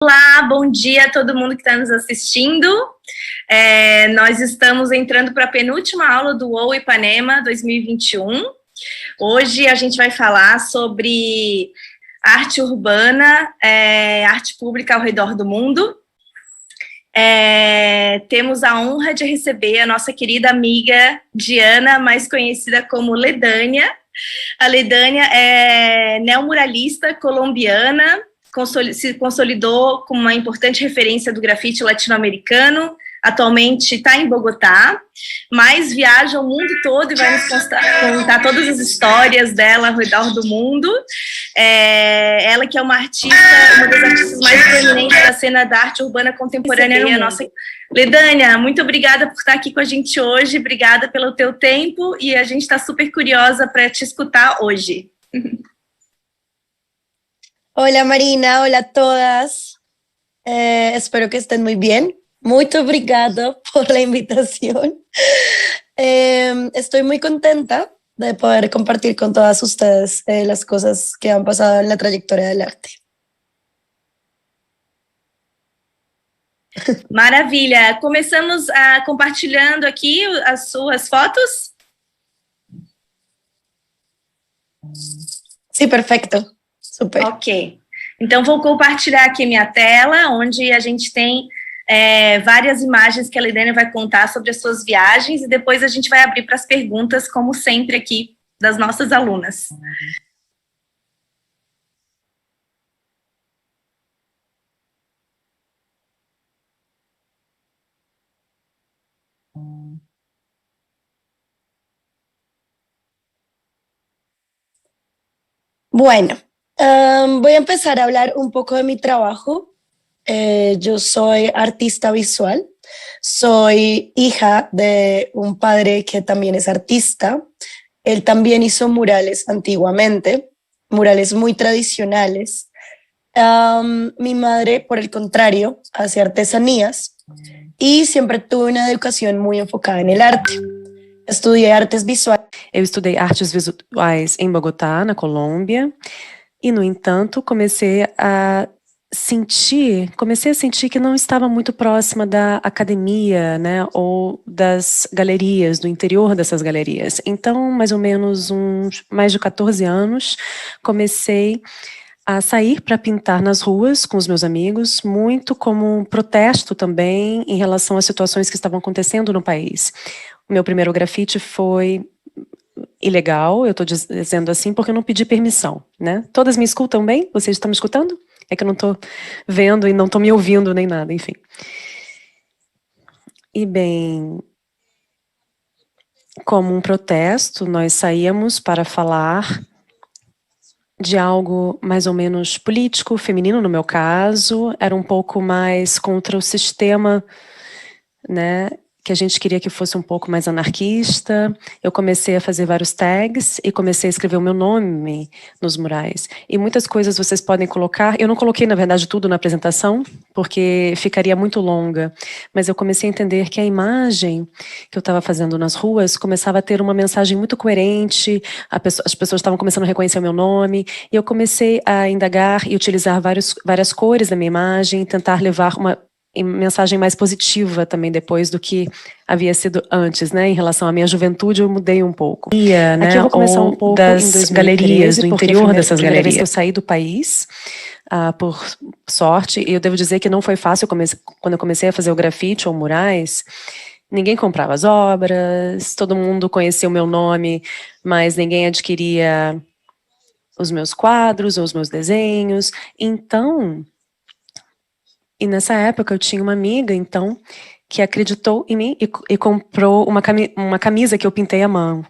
Olá, bom dia a todo mundo que está nos assistindo. Nós estamos entrando para a penúltima aula do UOL Ipanema 2021. Hoje a gente vai falar sobre arte urbana, arte pública ao redor do mundo. Temos a honra de receber a nossa querida amiga Diana, mais conhecida como Ledânia. A Ledânia é neomuralista colombiana, se consolidou como uma importante referência do grafite latino-americano, atualmente está em Bogotá, mas viaja o mundo todo e vai nos contar todas as histórias dela ao redor do mundo. Ela que é uma das artistas mais proeminentes da cena da arte urbana contemporânea no mundo. Ledânia, muito obrigada por estar aqui com a gente hoje, obrigada pelo teu tempo, e a gente está super curiosa para te escutar hoje. Hola Marina, hola a todas, espero que estén muy bien. Muito obrigada por la invitación. Estoy muy contenta de poder compartir con todas ustedes las cosas que han pasado en la trayectoria del arte. Maravilha! Começamos compartilhando aqui as suas fotos? Sí, perfecto. Super. Ok. Então, vou compartilhar aqui minha tela, onde a gente tem várias imagens que a Ledânia vai contar sobre as suas viagens, e depois a gente vai abrir para as perguntas, como sempre aqui, das nossas alunas. Bueno, voy a empezar a hablar un poco de mi trabajo. Yo soy artista visual, soy hija de un padre que también es artista. Él también hizo murales antiguamente, murales muy tradicionales. Mi madre, por el contrario, hace artesanías y siempre tuve una educación muy enfocada en el arte. Estudei artes visuais. Eu estudei artes visuais em Bogotá, na Colômbia, e, no entanto, comecei a sentir que não estava muito próxima da academia, né, ou das galerias, do interior dessas galerias. Então, mais ou menos mais de 14 anos, comecei a sair para pintar nas ruas com os meus amigos, muito como um protesto também em relação às situações que estavam acontecendo no país. O meu primeiro grafite foi ilegal, eu estou dizendo assim porque eu não pedi permissão, né? Todas me escutam bem? Vocês estão me escutando? É que eu não estou vendo e não estou me ouvindo nem nada, enfim. E bem, como um protesto, nós saíamos para falar de algo mais ou menos político, feminino no meu caso, era um pouco mais contra o sistema, né, que a gente queria que fosse um pouco mais anarquista. Eu comecei a fazer vários tags e comecei a escrever o meu nome nos murais. E muitas coisas vocês podem colocar. Eu não coloquei, na verdade, tudo na apresentação, porque ficaria muito longa. Mas eu comecei a entender que a imagem que eu estava fazendo nas ruas começava a ter uma mensagem muito coerente, as pessoas estavam começando a reconhecer o meu nome, e eu comecei a indagar e utilizar várias cores da minha imagem, tentar levar uma mensagem mais positiva também depois do que havia sido antes, né? Em relação à minha juventude, eu mudei um pouco. Né? Aqui eu vou começar um pouco das galerias, do interior dessas galerias. Eu saí do país, por sorte, e eu devo dizer que não foi fácil quando eu comecei a fazer o grafite ou murais. Ninguém comprava as obras, todo mundo conhecia o meu nome, mas ninguém adquiria os meus quadros ou os meus desenhos. Então, e nessa época eu tinha uma amiga, então, que acreditou em mim e comprou uma camisa que eu pintei à mão.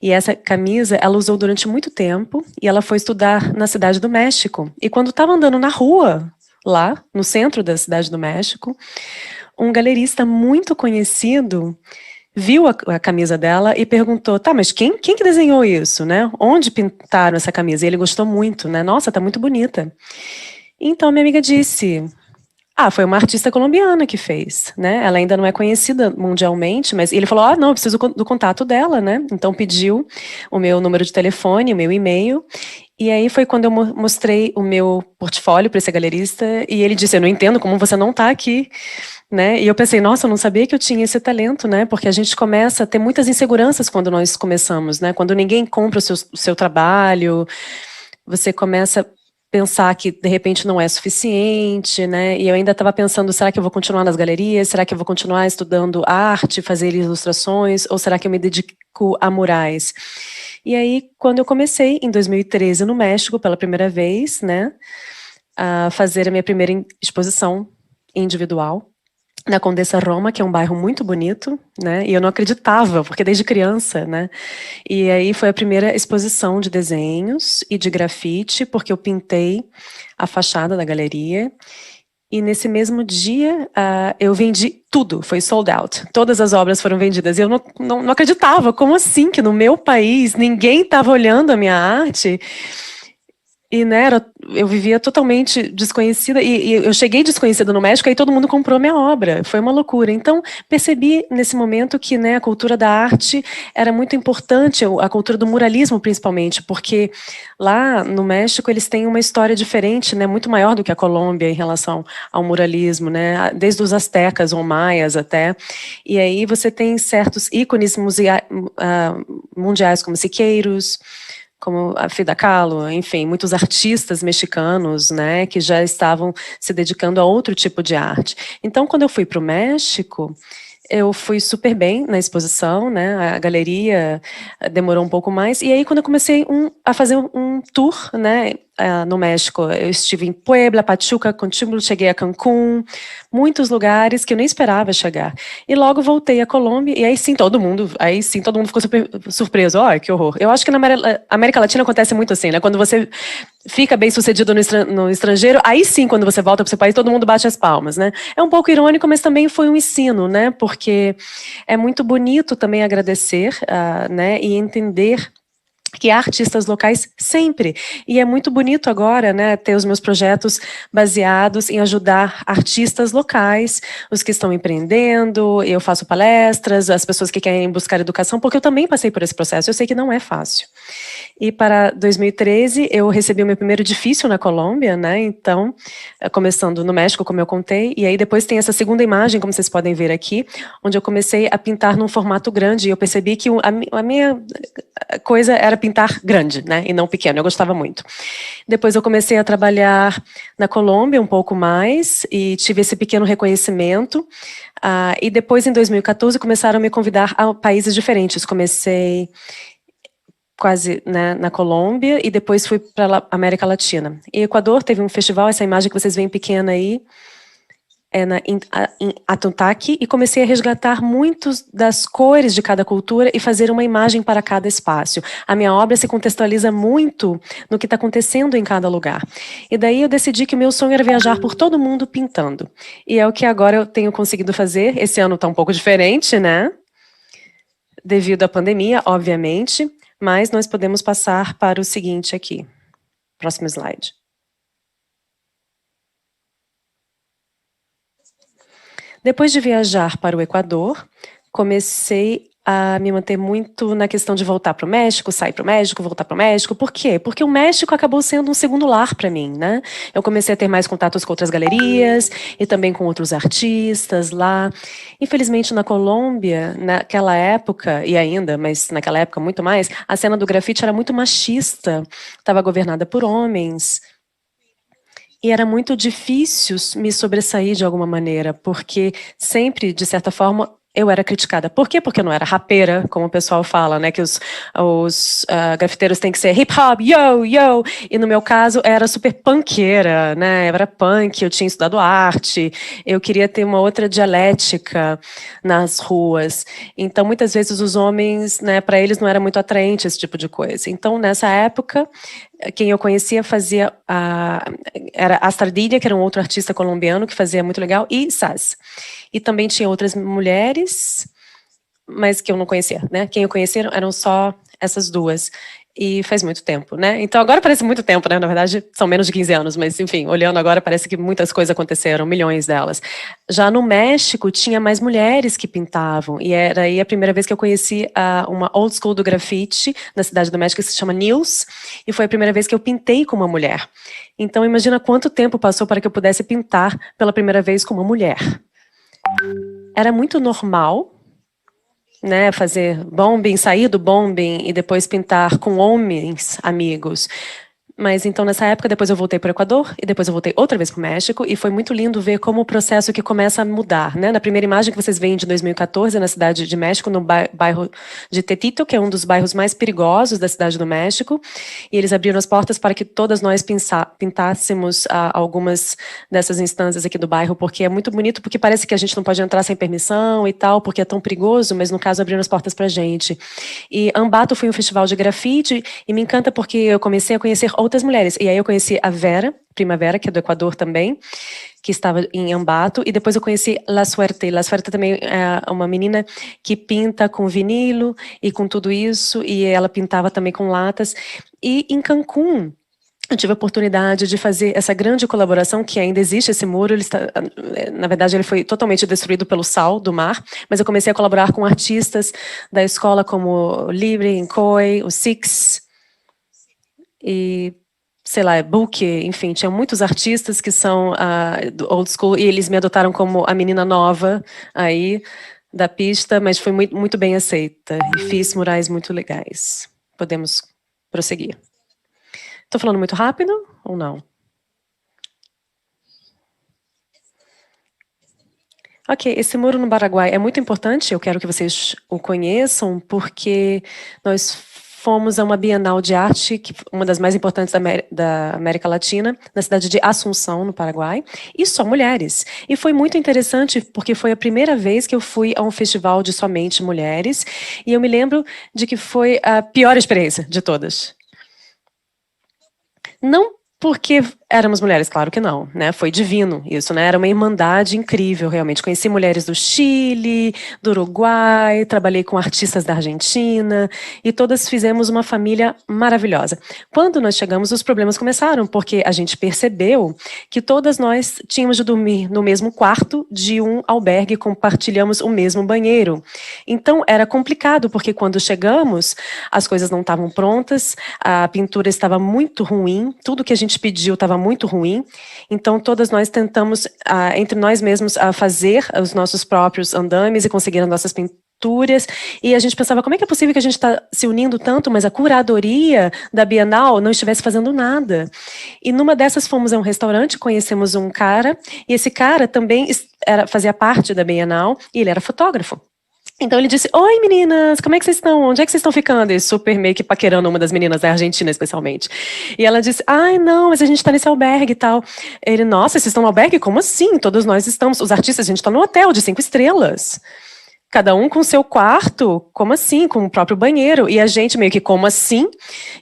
E essa camisa, ela usou durante muito tempo, e ela foi estudar na Cidade do México. E quando estava andando na rua, lá, no centro da Cidade do México, um galerista muito conhecido viu a camisa dela e perguntou, tá, mas quem que desenhou isso, né? Onde pintaram essa camisa? E ele gostou muito, né? Nossa, tá muito bonita. Então minha amiga disse, foi uma artista colombiana que fez, né? Ela ainda não é conhecida mundialmente, mas ele falou, não, eu preciso do contato dela, né? Então pediu o meu número de telefone, o meu e-mail, E aí foi quando eu mostrei o meu portfólio para esse galerista e ele disse, eu não entendo como você não está aqui, né? E eu pensei, nossa, eu não sabia que eu tinha esse talento, né? Porque a gente começa a ter muitas inseguranças quando nós começamos, né? Quando ninguém compra o seu trabalho, você começa a pensar que de repente não é suficiente, né? E eu ainda estava pensando, será que eu vou continuar nas galerias? Será que eu vou continuar estudando arte, fazer ilustrações? Ou será que eu me dedico a murais? E aí, quando eu comecei, em 2013, no México, pela primeira vez, né, a fazer a minha primeira exposição individual, na Condessa Roma, que é um bairro muito bonito, né, e eu não acreditava, porque desde criança, né, e aí foi a primeira exposição de desenhos e de grafite, porque eu pintei a fachada da galeria, e nesse mesmo dia, eu vendi tudo, foi sold out. Todas as obras foram vendidas. E eu não acreditava, como assim que no meu país ninguém estava olhando a minha arte? E, né, eu vivia totalmente desconhecida, e eu cheguei desconhecida no México, aí todo mundo comprou minha obra, foi uma loucura. Então, percebi nesse momento que, né, a cultura da arte era muito importante, a cultura do muralismo principalmente, porque lá no México eles têm uma história diferente, né, muito maior do que a Colômbia em relação ao muralismo, né, desde os astecas ou maias até, e aí você tem certos ícones mundiais como Siqueiros, como a Frida Kahlo, enfim, muitos artistas mexicanos, né, que já estavam se dedicando a outro tipo de arte. Então, quando eu fui para o México, eu fui super bem na exposição, né, a galeria demorou um pouco mais, e aí quando eu comecei a fazer um tour, né, no México, eu estive em Puebla, Pachuca, Contíbulo, cheguei a Cancún, muitos lugares que eu nem esperava chegar. E logo voltei à Colômbia, e aí sim todo mundo ficou super surpreso. Olha, que horror. Eu acho que na América Latina acontece muito assim, né? Quando você fica bem sucedido no estrangeiro, aí sim, quando você volta para o seu país, todo mundo bate as palmas, né? É um pouco irônico, mas também foi um ensino, né? Porque é muito bonito também agradecer, né? E entender que há artistas locais sempre. E é muito bonito agora, né, ter os meus projetos baseados em ajudar artistas locais, os que estão empreendendo, eu faço palestras, as pessoas que querem buscar educação, porque eu também passei por esse processo, eu sei que não é fácil. E para 2013, eu recebi o meu primeiro edifício na Colômbia, né, então, começando no México, como eu contei, e aí depois tem essa segunda imagem, como vocês podem ver aqui, onde eu comecei a pintar num formato grande, e eu percebi que a minha coisa era pintar grande, né, e não pequeno, eu gostava muito. Depois eu comecei a trabalhar na Colômbia um pouco mais, e tive esse pequeno reconhecimento, e depois, em 2014, começaram a me convidar a países diferentes. Comecei quase, né, na Colômbia, e depois fui para a América Latina. E Equador teve um festival, essa imagem que vocês veem pequena aí, em Atontaki, e comecei a resgatar muitas das cores de cada cultura e fazer uma imagem para cada espaço. A minha obra se contextualiza muito no que está acontecendo em cada lugar. E daí eu decidi que o meu sonho era viajar por todo mundo pintando. E é o que agora eu tenho conseguido fazer. Esse ano está um pouco diferente, né? Devido à pandemia, obviamente, mas nós podemos passar para o seguinte aqui. Próximo slide. Depois de viajar para o Equador, comecei a me manter muito na questão de voltar para o México, sair para o México, voltar para o México. Por quê? Porque o México acabou sendo um segundo lar para mim, né? Eu comecei a ter mais contatos com outras galerias e também com outros artistas lá. Infelizmente, na Colômbia, naquela época, e ainda, mas naquela época muito mais, a cena do grafite era muito machista, estava governada por homens. E era muito difícil me sobressair de alguma maneira, porque sempre, de certa forma, eu era criticada. Por quê? Porque eu não era rapeira, como o pessoal fala, né? Que os grafiteiros têm que ser hip hop, yo, yo. E no meu caso, era super punkeira, né? Eu era punk, eu tinha estudado arte, eu queria ter uma outra dialética nas ruas. Então, muitas vezes, os homens, né, para eles não era muito atraente esse tipo de coisa. Então, nessa época, quem eu conhecia fazia era Astradilha, que era um outro artista colombiano que fazia muito legal, e Saz. E também tinha outras mulheres, mas que eu não conhecia, né? Quem eu conhecia eram só essas duas. E faz muito tempo, né? Então agora parece muito tempo, né? Na verdade, são menos de 15 anos, mas enfim, olhando agora, parece que muitas coisas aconteceram, milhões delas. Já no México, tinha mais mulheres que pintavam, e era aí a primeira vez que eu conheci uma old school do grafite na cidade do México, que se chama Nils, e foi a primeira vez que eu pintei com uma mulher. Então imagina quanto tempo passou para que eu pudesse pintar pela primeira vez com uma mulher. Era muito normal, né, fazer bombing, sair do bombing e depois pintar com homens amigos. Mas então nessa época depois eu voltei para o Equador e depois eu voltei outra vez para o México e foi muito lindo ver como o processo que começa a mudar, né? Na primeira imagem que vocês veem de 2014 na cidade de México, no bairro de Tetito, que é um dos bairros mais perigosos da cidade do México, e eles abriram as portas para que todas nós pintássemos algumas dessas instâncias aqui do bairro, porque é muito bonito, porque parece que a gente não pode entrar sem permissão e tal, porque é tão perigoso, mas no caso abriram as portas para a gente. E Ambato foi um festival de grafite e me encanta porque eu comecei a conhecer outras mulheres. E aí eu conheci a Vera, Primavera, que é do Equador também, que estava em Ambato, e depois eu conheci La Suerte. La Suerte também é uma menina que pinta com vinilo e com tudo isso, e ela pintava também com latas. E em Cancún, eu tive a oportunidade de fazer essa grande colaboração, que ainda existe esse muro, na verdade ele foi totalmente destruído pelo sal do mar, mas eu comecei a colaborar com artistas da escola como Libre, Nkoi, o Six, e sei lá, Book, enfim, tinha muitos artistas que são do old school, e eles me adotaram como a menina nova aí da pista, mas foi muito, muito bem aceita, e fiz murais muito legais. Podemos prosseguir. Estou falando muito rápido ou não? Ok, esse muro no Paraguai é muito importante, eu quero que vocês o conheçam, porque nós fomos a uma Bienal de Arte, uma das mais importantes da América Latina, na cidade de Assunção, no Paraguai, e só mulheres. E foi muito interessante, porque foi a primeira vez que eu fui a um festival de somente mulheres, e eu me lembro de que foi a pior experiência de todas. Não porque éramos mulheres, claro que não, né? Foi divino isso, né? Era uma irmandade incrível, realmente. Conheci mulheres do Chile, do Uruguai, trabalhei com artistas da Argentina e todas fizemos uma família maravilhosa. Quando nós chegamos, os problemas começaram, porque a gente percebeu que todas nós tínhamos de dormir no mesmo quarto de um albergue, compartilhamos o mesmo banheiro. Então, era complicado, porque quando chegamos, as coisas não estavam prontas, a pintura estava muito ruim, tudo que a gente pediu estava muito ruim, então todas nós tentamos, entre nós mesmos, fazer os nossos próprios andames e conseguir as nossas pinturas, e a gente pensava, como é que é possível que a gente está se unindo tanto, mas a curadoria da Bienal não estivesse fazendo nada? E numa dessas fomos a um restaurante, conhecemos um cara, e esse cara também fazia parte da Bienal, e ele era fotógrafo. Então ele disse, oi meninas, como é que vocês estão? Onde é que vocês estão ficando? E super meio que paquerando uma das meninas da Argentina, especialmente. E ela disse, ai não, mas a gente tá nesse albergue e tal. Ele, nossa, vocês estão no albergue? Como assim? Todos nós estamos, os artistas, a gente tá no hotel de 5 estrelas. Cada um com seu quarto, como assim? Com o próprio banheiro. E a gente meio que, como assim?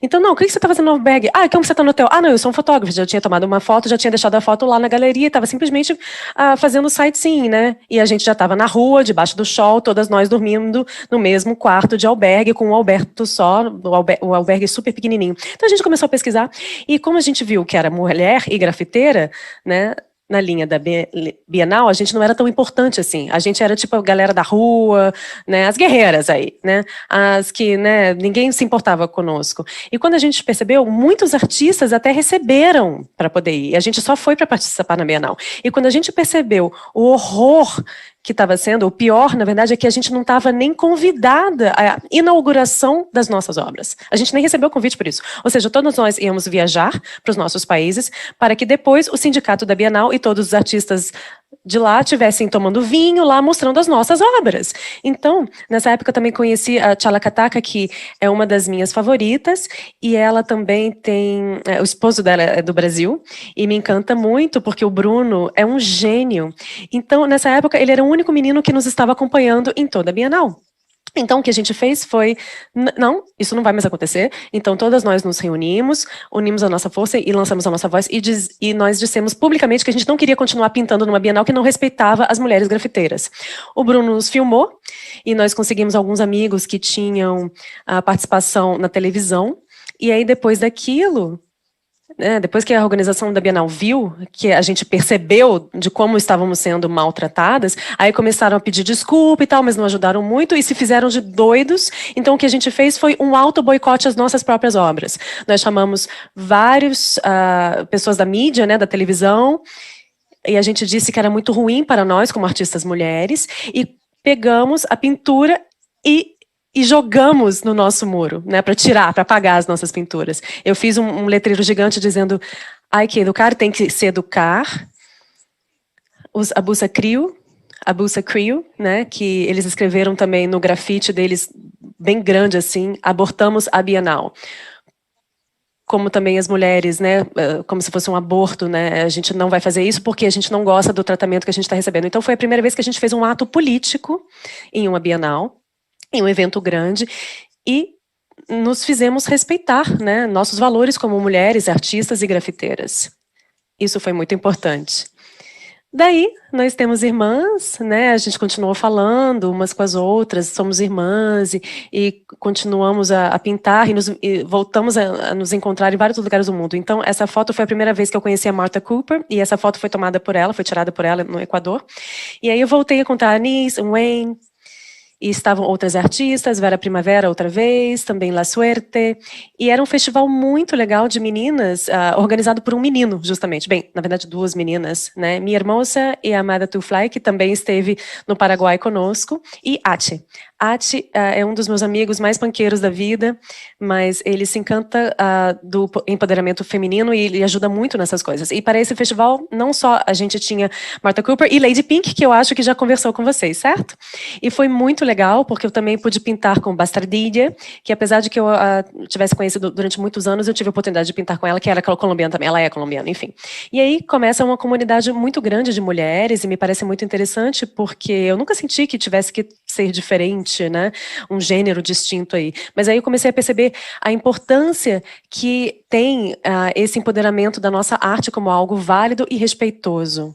Então, não, o que você tá fazendo no albergue? Ah, como você tá no hotel? Ah, não, eu sou um fotógrafo, já tinha tomado uma foto, já tinha deixado a foto lá na galeria, estava simplesmente fazendo sightseeing, né? E a gente já estava na rua, debaixo do sol, todas nós dormindo no mesmo quarto de albergue, com um Alberto só, o albergue super pequenininho. Então a gente começou a pesquisar, e como a gente viu que era mulher e grafiteira, né? Na linha da Bienal, a gente não era tão importante assim. A gente era tipo a galera da rua, né, as guerreiras aí, né, as que, né, ninguém se importava conosco. E quando a gente percebeu, muitos artistas até receberam para poder ir. E a gente só foi para participar na Bienal. E quando a gente percebeu o horror que estava sendo, o pior, na verdade, é que a gente não estava nem convidada à inauguração das nossas obras. A gente nem recebeu o convite por isso. Ou seja, todos nós íamos viajar para os nossos países para que depois o sindicato da Bienal e todos os artistas de lá estivessem tomando vinho lá, mostrando as nossas obras. Então, nessa época eu também conheci a Chala Kataka, que é uma das minhas favoritas, e ela também tem... o esposo dela é do Brasil, e me encanta muito, porque o Bruno é um gênio. Então, nessa época, ele era o único menino que nos estava acompanhando em toda a Bienal. Então, o que a gente fez foi, não, isso não vai mais acontecer, então todas nós nos reunimos, unimos a nossa força e lançamos a nossa voz, e nós dissemos publicamente que a gente não queria continuar pintando numa Bienal que não respeitava as mulheres grafiteiras. O Bruno nos filmou, e nós conseguimos alguns amigos que tinham a participação na televisão, E aí, depois daquilo, depois que a organização da Bienal viu, que a gente percebeu de como estávamos sendo maltratadas, aí começaram a pedir desculpa e tal, mas não ajudaram muito e se fizeram de doidos. Então, o que a gente fez foi um auto-boicote às nossas próprias obras. Nós chamamos várias pessoas da mídia, da televisão, e a gente disse que era muito ruim para nós, como artistas mulheres, e pegamos a pintura e jogamos no nosso muro, para tirar, para apagar as nossas pinturas. Eu fiz um letreiro gigante dizendo: ai, que educar tem que se educar. Os abusa crio, que eles escreveram também no grafite deles, bem grande assim, abortamos a Bienal. Como também as mulheres, como se fosse um aborto, a gente não vai fazer isso porque a gente não gosta do tratamento que a gente está recebendo. Então foi a primeira vez que a gente fez um ato político em uma Bienal, em um evento grande, e nos fizemos respeitar, nossos valores como mulheres, artistas e grafiteiras. Isso foi muito importante. Daí, nós temos irmãs, a gente continuou falando umas com as outras, somos irmãs e continuamos a pintar e voltamos a nos encontrar em vários lugares do mundo. Então, essa foto foi a primeira vez que eu conheci a Martha Cooper e essa foto foi tomada por ela, foi tirada por ela no Equador. E aí eu voltei a encontrar a Anis, o Wayne, e estavam outras artistas, Vera Primavera outra vez, também La Suerte, e era um festival muito legal de meninas, organizado por um menino, justamente. Bem, na verdade, duas meninas, Minha Hermosa e a Amada Tuflay, que também esteve no Paraguai conosco, e Ati. Ati é um dos meus amigos mais panqueiros da vida, mas ele se encanta do empoderamento feminino e ele ajuda muito nessas coisas. E para esse festival, não só a gente tinha Martha Cooper e Lady Pink, que eu acho que já conversou com vocês, certo? E foi muito legal, porque eu também pude pintar com Bastardilla, que apesar de que eu tivesse conhecido durante muitos anos, eu tive a oportunidade de pintar com ela, que era colombiana também, ela é colombiana, enfim. E aí começa uma comunidade muito grande de mulheres, e me parece muito interessante, porque eu nunca senti que tivesse que ser diferente, um gênero distinto aí. Mas aí eu comecei a perceber a importância que tem esse empoderamento da nossa arte como algo válido e respeitoso.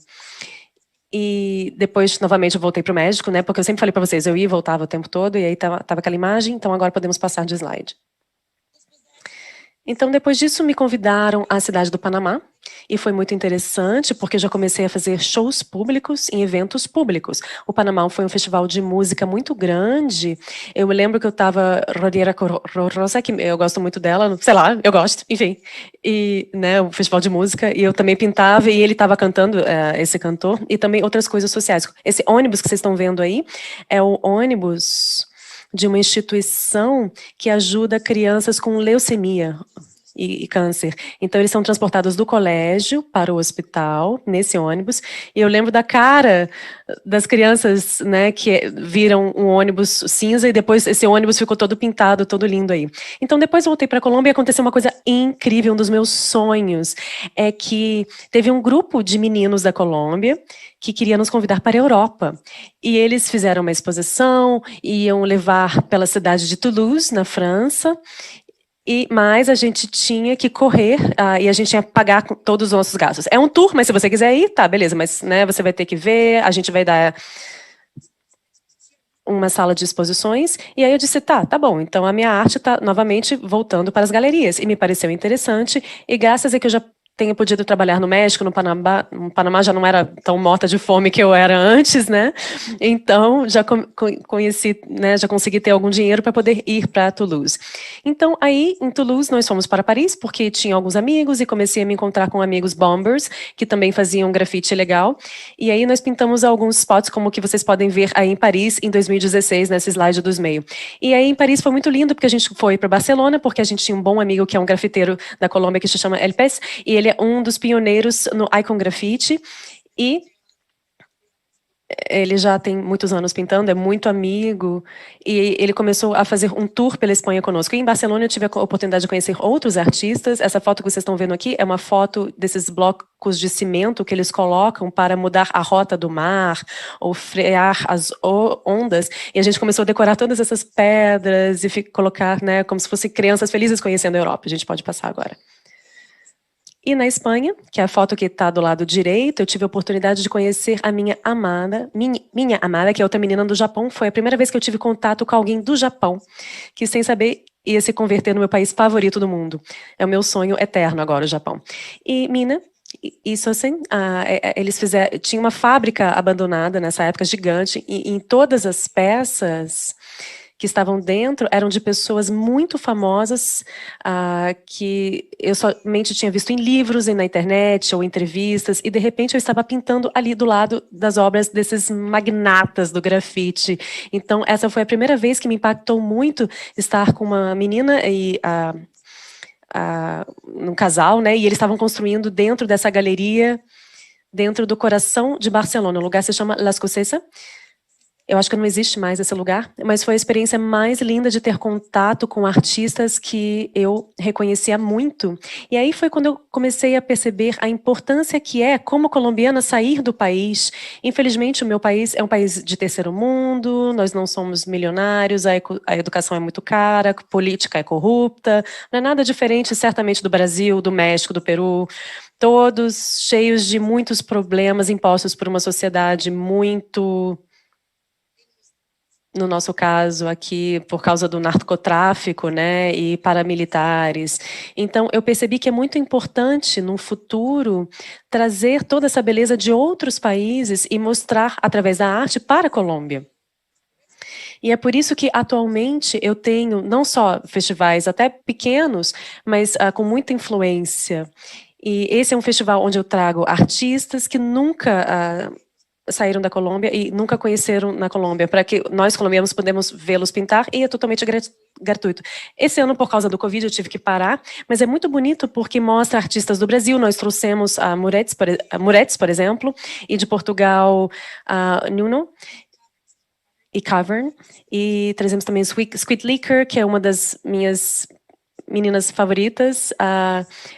E depois, novamente, eu voltei para o México, porque eu sempre falei para vocês, eu ia e voltava o tempo todo, e aí estava aquela imagem, então agora podemos passar de slide. Então, depois disso, me convidaram à cidade do Panamá, e foi muito interessante, porque eu já comecei a fazer shows públicos em eventos públicos. O Panamá foi um festival de música muito grande. Eu lembro que eu estava Rodiera Rosa, que eu gosto muito dela, sei lá, eu gosto, enfim. E, o festival de música, e eu também pintava, e ele estava cantando, esse cantor, e também outras coisas sociais. Esse ônibus que vocês estão vendo aí é o ônibus de uma instituição que ajuda crianças com leucemia e câncer. Então, eles são transportados do colégio para o hospital, nesse ônibus, e eu lembro da cara das crianças, que viram um ônibus cinza, e depois esse ônibus ficou todo pintado, todo lindo aí. Então, depois voltei para a Colômbia e aconteceu uma coisa incrível, um dos meus sonhos, é que teve um grupo de meninos da Colômbia que queria nos convidar para a Europa. E eles fizeram uma exposição, iam levar pela cidade de Toulouse, na França, mas a gente tinha que correr e a gente tinha que pagar todos os nossos gastos. É um tour, mas se você quiser ir, tá, beleza, mas você vai ter que ver, a gente vai dar uma sala de exposições, e aí eu disse, tá bom, então a minha arte está novamente voltando para as galerias, e me pareceu interessante, e graças a que eu já tenha podido trabalhar no México, no Panamá já não era tão morta de fome que eu era antes, então já conheci, já consegui ter algum dinheiro para poder ir para Toulouse. Então aí em Toulouse nós fomos para Paris, porque tinha alguns amigos e comecei a me encontrar com amigos bombers, que também faziam grafite legal, e aí nós pintamos alguns spots, como que vocês podem ver aí em Paris, em 2016, nesse slide dos meio. E aí em Paris foi muito lindo, porque a gente foi para Barcelona, porque a gente tinha um bom amigo que é um grafiteiro da Colômbia, que se chama El Pez, e ele é um dos pioneiros no Icon Graffiti, e ele já tem muitos anos pintando, é muito amigo, e ele começou a fazer um tour pela Espanha conosco. E em Barcelona eu tive a oportunidade de conhecer outros artistas. Essa foto que vocês estão vendo aqui é uma foto desses blocos de cimento que eles colocam para mudar a rota do mar, ou frear as ondas, e a gente começou a decorar todas essas pedras, e colocar, como se fossem crianças felizes conhecendo a Europa. A gente pode passar agora. E na Espanha, que é a foto que está do lado direito, eu tive a oportunidade de conhecer a minha amada, que é outra menina do Japão. Foi a primeira vez que eu tive contato com alguém do Japão, que sem saber, ia se converter no meu país favorito do mundo. É o meu sonho eterno agora, o Japão. E Mina, isso assim, eles fizeram, tinha uma fábrica abandonada nessa época gigante, e em todas as peças que estavam dentro eram de pessoas muito famosas, que eu somente tinha visto em livros e na internet ou entrevistas, e de repente eu estava pintando ali do lado das obras desses magnatas do grafite. Então essa foi a primeira vez que me impactou muito estar com uma menina e num casal, né? E eles estavam construindo dentro dessa galeria, dentro do coração de Barcelona. O lugar se chama Las Cosesas. Eu acho que não existe mais esse lugar, mas foi a experiência mais linda de ter contato com artistas que eu reconhecia muito. E aí foi quando eu comecei a perceber a importância que é, como colombiana, sair do país. Infelizmente, o meu país é um país de terceiro mundo, nós não somos milionários, a educação é muito cara, a política é corrupta, não é nada diferente, certamente, do Brasil, do México, do Peru, todos cheios de muitos problemas impostos por uma sociedade muito, no nosso caso aqui, por causa do narcotráfico, né, e paramilitares. Então, eu percebi que é muito importante, no futuro, trazer toda essa beleza de outros países e mostrar, através da arte, para a Colômbia. E é por isso que, atualmente, eu tenho não só festivais até pequenos, mas com muita influência. E esse é um festival onde eu trago artistas que nunca saíram da Colômbia e nunca conheceram na Colômbia, para que nós colombianos podemos vê-los pintar, e é totalmente gratuito. Esse ano, por causa do Covid, eu tive que parar, mas é muito bonito porque mostra artistas do Brasil. Nós trouxemos a Muretes, por exemplo, e de Portugal, a Nuno e Cavern, e trazemos também Sweet Liquor, que é uma das minhas meninas favoritas,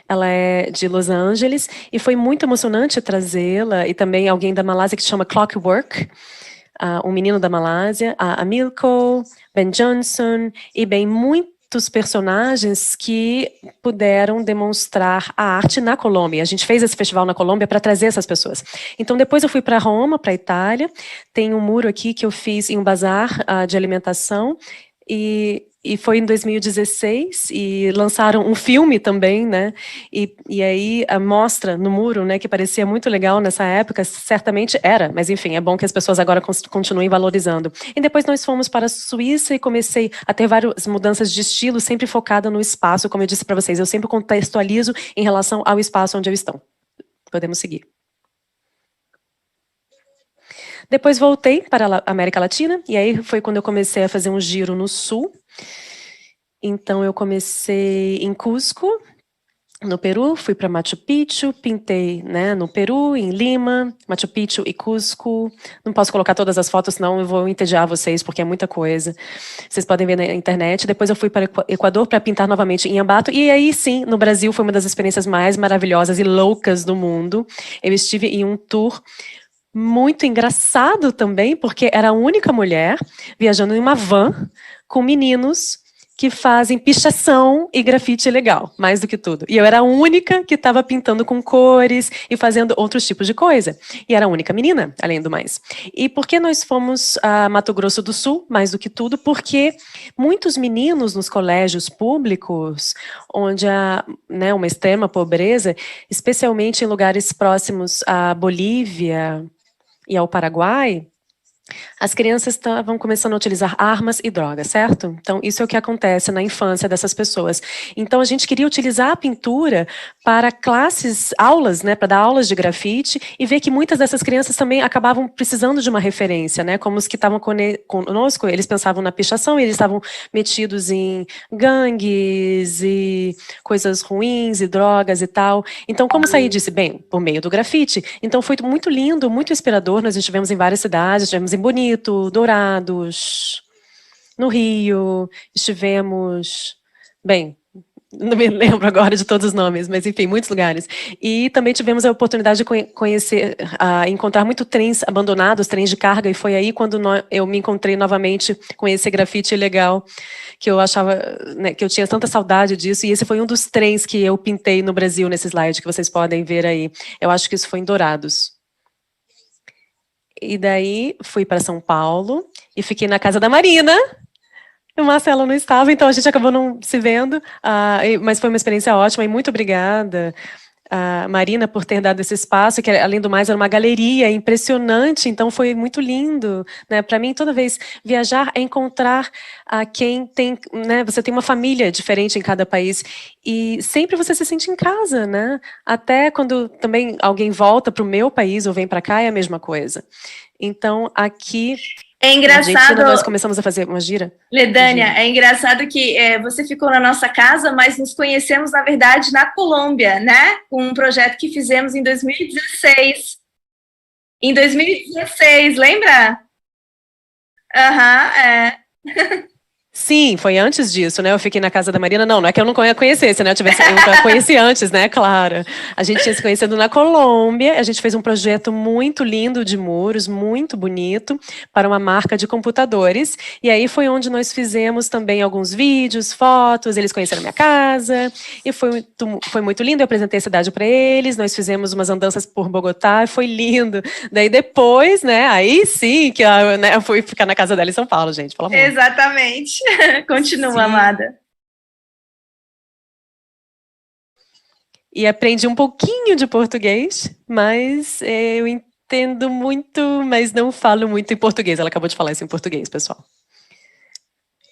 ela é de Los Angeles, e foi muito emocionante trazê-la, e também alguém da Malásia que se chama Clockwork, um menino da Malásia, a Milko, Ben Johnson, e bem, muitos personagens que puderam demonstrar a arte na Colômbia. A gente fez esse festival na Colômbia para trazer essas pessoas. Então, depois eu fui para Roma, para a Itália, tem um muro aqui que eu fiz em um bazar de alimentação, e foi em 2016, e lançaram um filme também, né? E aí a mostra no muro, né, que parecia muito legal nessa época, certamente era, mas enfim, é bom que as pessoas agora continuem valorizando. E depois nós fomos para a Suíça e comecei a ter várias mudanças de estilo, sempre focada no espaço, como eu disse para vocês, eu sempre contextualizo em relação ao espaço onde eu estou. Podemos seguir. Depois voltei para a América Latina, e aí foi quando eu comecei a fazer um giro no sul. Então eu comecei em Cusco, no Peru, fui para Machu Picchu, pintei, né, no Peru, em Lima, Machu Picchu e Cusco. Não posso colocar todas as fotos, senão eu vou entediar vocês, porque é muita coisa. Vocês podem ver na internet. Depois eu fui para o Equador para pintar novamente em Ambato. E aí sim, no Brasil, foi uma das experiências mais maravilhosas e loucas do mundo. Eu estive em um tour muito engraçado também, porque era a única mulher viajando em uma van com meninos que fazem pichação e grafite legal, mais do que tudo. E eu era a única que estava pintando com cores e fazendo outros tipos de coisa. E era a única menina, além do mais. E por que nós fomos a Mato Grosso do Sul, mais do que tudo? Porque muitos meninos nos colégios públicos, onde há, né, uma extrema pobreza, especialmente em lugares próximos à Bolívia e ao Paraguai, as crianças estavam começando a utilizar armas e drogas, certo? Então, isso é o que acontece na infância dessas pessoas. Então, a gente queria utilizar a pintura para classes, aulas, né, para dar aulas de grafite, e ver que muitas dessas crianças também acabavam precisando de uma referência, né? Como os que estavam conosco, eles pensavam na pichação, e eles estavam metidos em gangues e coisas ruins e drogas e tal. Então, como sair disso? Bem, por meio do grafite. Então, foi muito lindo, muito inspirador. Nós estivemos em várias cidades, estivemos em Bonito, Dourados, no Rio, estivemos, bem, não me lembro agora de todos os nomes, mas enfim, muitos lugares. E também tivemos a oportunidade de conhecer, encontrar muitos trens abandonados, trens de carga, e foi aí quando eu me encontrei novamente com esse grafite legal, que eu achava, né, que eu tinha tanta saudade disso, e esse foi um dos trens que eu pintei no Brasil, nesse slide que vocês podem ver aí. Eu acho que isso foi em Dourados. E daí fui para São Paulo e fiquei na casa da Marina. O Marcelo não estava, então a gente acabou não se vendo, mas foi uma experiência ótima e muito obrigada, Marina, por ter dado esse espaço, que além do mais era uma galeria impressionante, então foi muito lindo, né? Para mim, toda vez viajar é encontrar quem tem, né? Você tem uma família diferente em cada país e sempre você se sente em casa, né? Até quando também alguém volta para o meu país ou vem para cá é a mesma coisa. Então aqui é engraçado. Na Argentina, nós começamos a fazer uma gira. Ledânia, é engraçado que você ficou na nossa casa, mas nos conhecemos, na verdade, na Colômbia, né? Com um projeto que fizemos em 2016. Em 2016, lembra? É. Sim, foi antes disso, né? Eu fiquei na casa da Marina. Não é que eu não conhecesse, né? Eu conheci antes, né? Claro. A gente tinha se conhecido na Colômbia. A gente fez um projeto muito lindo de muros, muito bonito, para uma marca de computadores. E aí foi onde nós fizemos também alguns vídeos, fotos. Eles conheceram minha casa. E foi muito lindo. Eu apresentei a cidade para eles. Nós fizemos umas andanças por Bogotá. Foi lindo. Daí depois, né? Aí sim que eu fui ficar na casa dela em São Paulo, gente. Pelo amor. Exatamente. Continua, Sim. Amada. E aprendi um pouquinho de português, mas eu entendo muito, mas não falo muito em português. Ela acabou de falar isso em português, pessoal.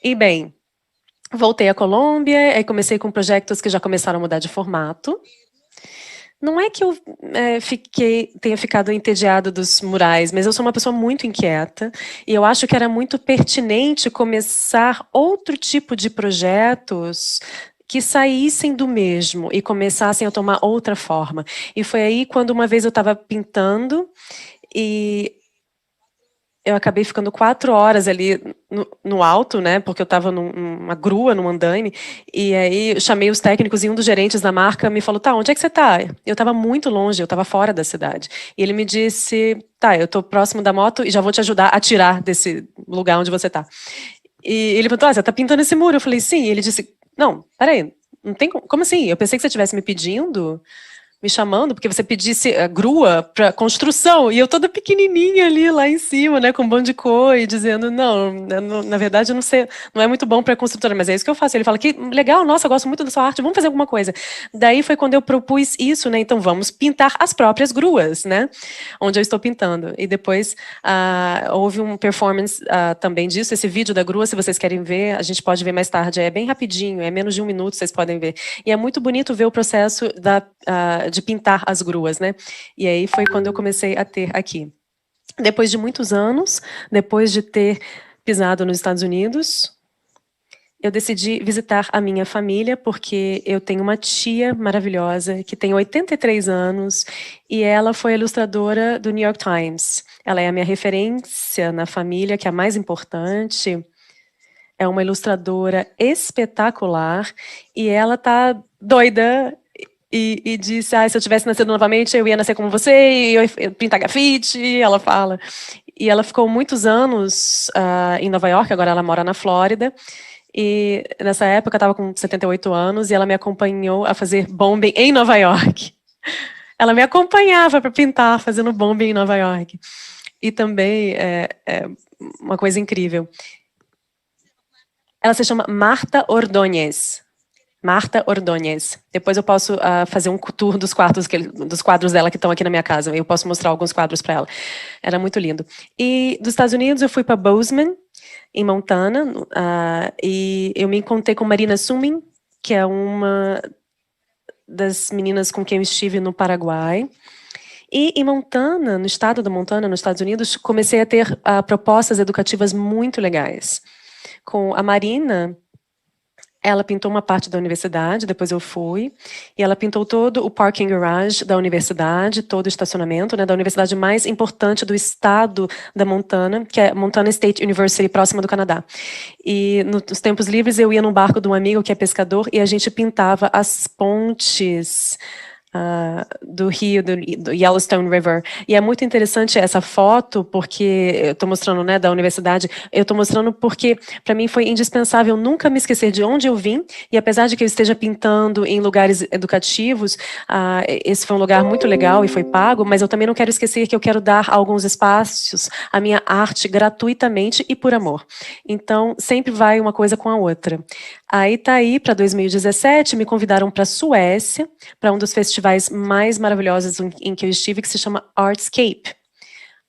E bem, voltei à Colômbia, aí comecei com projetos que já começaram a mudar de formato. Não é que eu tenha ficado entediado dos murais, mas eu sou uma pessoa muito inquieta e eu acho que era muito pertinente começar outro tipo de projetos que saíssem do mesmo e começassem a tomar outra forma. E foi aí quando uma vez eu estava pintando e eu acabei ficando 4 horas ali no alto, né, porque eu estava numa grua, num andaime, e aí eu chamei os técnicos e um dos gerentes da marca me falou, tá, onde é que você está? Eu estava muito longe, eu estava fora da cidade. E ele me disse, tá, eu estou próximo da moto e já vou te ajudar a tirar desse lugar onde você está. E ele perguntou, você está pintando esse muro? Eu falei, sim. E ele disse, não, peraí, não tem como assim? Eu pensei que você estivesse me pedindo... me chamando, porque você pedisse grua para construção, e eu toda pequenininha ali, lá em cima, né, com um bando de cor, e dizendo, não, na verdade, eu não sei, não é muito bom para construtora, mas é isso que eu faço. Ele fala, que legal, nossa, eu gosto muito da sua arte, vamos fazer alguma coisa. Daí foi quando eu propus isso, né, então vamos pintar as próprias gruas, né, onde eu estou pintando. E depois houve um performance também disso, esse vídeo da grua, se vocês querem ver, a gente pode ver mais tarde, é bem rapidinho, é menos de 1 minuto, vocês podem ver. E é muito bonito ver o processo de pintar as gruas, né? E aí foi quando eu comecei a ter aqui. Depois de muitos anos, depois de ter pisado nos Estados Unidos, eu decidi visitar a minha família, porque eu tenho uma tia maravilhosa, que tem 83 anos, e ela foi ilustradora do New York Times. Ela é a minha referência na família, que é a mais importante. É uma ilustradora espetacular, e ela tá doida e disse, se eu tivesse nascido novamente, eu ia nascer como você, e eu ia pintar grafite, ela fala. E ela ficou muitos anos em Nova York, agora ela mora na Flórida, e nessa época eu estava com 78 anos, e ela me acompanhou a fazer bombing em Nova York. Ela me acompanhava para pintar, fazendo bombing em Nova York. E também é uma coisa incrível. Ela se chama Marta Ordóñez. Marta Ordóñez. Depois eu posso fazer um tour dos quadros dela que estão aqui na minha casa. Eu posso mostrar alguns quadros para ela. Era muito lindo. E dos Estados Unidos eu fui para Bozeman, em Montana, e eu me encontrei com Marina Sumin, que é uma das meninas com quem eu estive no Paraguai. E em Montana, no estado da Montana, nos Estados Unidos, comecei a ter propostas educativas muito legais. Com a Marina, ela pintou uma parte da universidade, depois eu fui, e ela pintou todo o parking garage da universidade, todo o estacionamento, né, da universidade mais importante do estado da Montana, que é Montana State University, próxima do Canadá. E nos tempos livres eu ia num barco de um amigo que é pescador, e a gente pintava as pontes do rio, do Yellowstone River. E é muito interessante essa foto, porque eu estou mostrando, né, da universidade, eu estou mostrando porque, para mim, foi indispensável nunca me esquecer de onde eu vim, e apesar de que eu esteja pintando em lugares educativos, esse foi um lugar muito legal e foi pago, mas eu também não quero esquecer que eu quero dar alguns espaços à minha arte gratuitamente e por amor. Então, sempre vai uma coisa com a outra. Aí tá aí, para 2017, me convidaram para a Suécia, para um dos festivais mais maravilhosos em que eu estive, que se chama Artscape.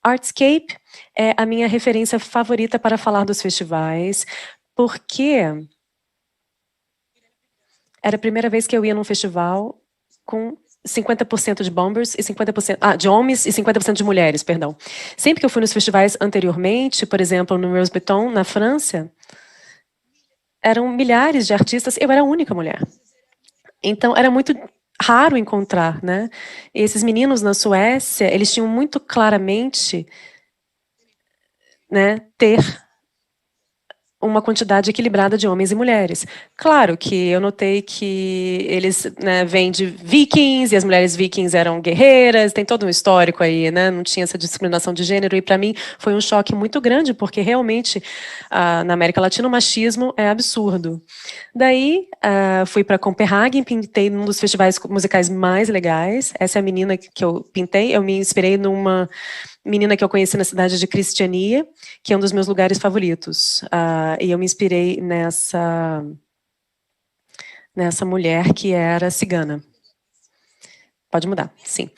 Artscape é a minha referência favorita para falar dos festivais, porque era a primeira vez que eu ia num festival com 50% de bombers e 50% de homens e 50% de mulheres, perdão. Sempre que eu fui nos festivais anteriormente, por exemplo, no Rose Beton, na França, eram milhares de artistas, eu era a única mulher. Então, era muito raro encontrar, né? E esses meninos na Suécia, eles tinham muito claramente, né, ter uma quantidade equilibrada de homens e mulheres. Claro que eu notei que eles, né, vêm de vikings, e as mulheres vikings eram guerreiras, tem todo um histórico aí, né, não tinha essa discriminação de gênero, e para mim foi um choque muito grande, porque realmente na América Latina o machismo é absurdo. Daí fui para Copenhague, pintei num dos festivais musicais mais legais. Essa é a menina que eu pintei, eu me inspirei numa menina que eu conheci na cidade de Cristiania, que é um dos meus lugares favoritos. E eu me inspirei nessa mulher que era cigana. Pode mudar, sim.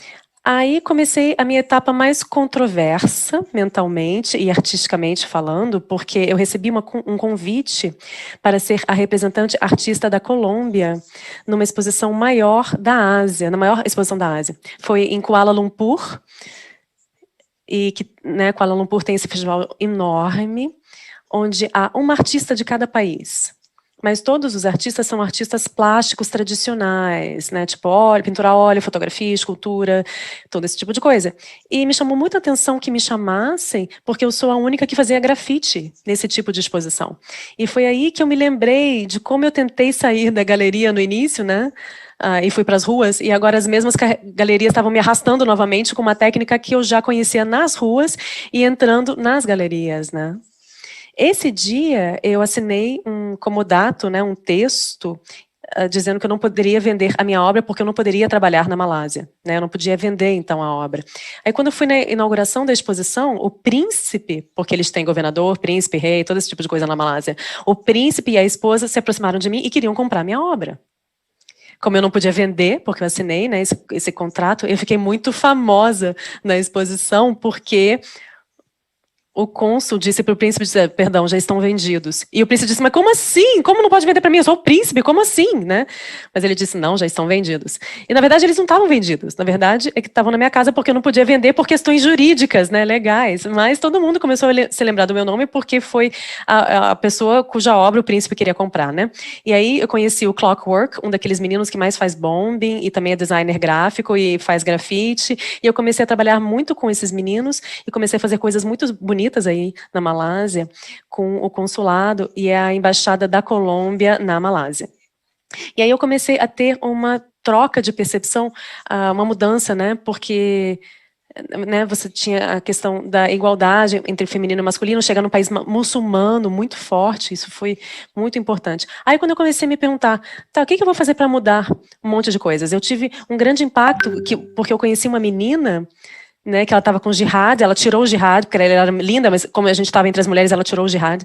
Aí comecei a minha etapa mais controversa, mentalmente e artisticamente falando, porque eu recebi um convite para ser a representante artista da Colômbia numa exposição maior da Ásia, na maior exposição da Ásia. Foi em Kuala Lumpur, e que, né, Kuala Lumpur tem esse festival enorme, onde há uma artista de cada país. Mas todos os artistas são artistas plásticos tradicionais, né, tipo óleo, pintura a óleo, fotografia, escultura, todo esse tipo de coisa. E me chamou muita atenção que me chamassem, porque eu sou a única que fazia grafite nesse tipo de exposição. E foi aí que eu me lembrei de como eu tentei sair da galeria no início, né, e fui para as ruas, e agora as mesmas galerias estavam me arrastando novamente com uma técnica que eu já conhecia nas ruas e entrando nas galerias, né. Esse dia eu assinei um comodato, né, um texto, dizendo que eu não poderia vender a minha obra porque eu não poderia trabalhar na Malásia, né, eu não podia vender então a obra. Aí quando eu fui na inauguração da exposição, o príncipe, porque eles têm governador, príncipe, rei, todo esse tipo de coisa na Malásia, o príncipe e a esposa se aproximaram de mim e queriam comprar minha obra. Como eu não podia vender, porque eu assinei, né, esse contrato, eu fiquei muito famosa na exposição, porque o cônsul disse para o príncipe, perdão, já estão vendidos. E o príncipe disse, mas como assim? Como não pode vender para mim? Eu sou o príncipe, como assim? Né? Mas ele disse, não, já estão vendidos. E na verdade eles não estavam vendidos. Na verdade é que estavam na minha casa porque eu não podia vender por questões jurídicas, né, legais. Mas todo mundo começou a se lembrar do meu nome porque foi a pessoa cuja obra o príncipe queria comprar, né? E aí eu conheci o Clockwork, um daqueles meninos que mais faz bombing e também é designer gráfico e faz grafite. E eu comecei a trabalhar muito com esses meninos e comecei a fazer coisas muito bonitas aí na Malásia, com o consulado e a embaixada da Colômbia na Malásia. E aí eu comecei a ter uma troca de percepção, uma mudança, né, porque, né, você tinha a questão da igualdade entre feminino e masculino, chegar num país muçulmano muito forte, isso foi muito importante. Aí quando eu comecei a me perguntar, tá, o que eu vou fazer para mudar um monte de coisas? Eu tive um grande impacto, porque eu conheci uma menina, né, que ela estava com jihad, ela tirou o jihad, porque ela era linda, mas como a gente estava entre as mulheres, ela tirou o jihad.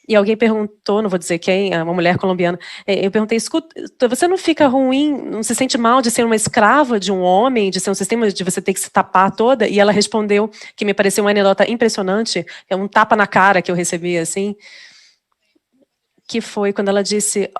E alguém perguntou, não vou dizer quem, uma mulher colombiana, eu perguntei, escuta, você não fica ruim, não se sente mal de ser uma escrava de um homem, de ser um sistema de você ter que se tapar toda? E ela respondeu, que me pareceu uma anedota impressionante, é um tapa na cara que eu recebi, assim, que foi quando ela disse,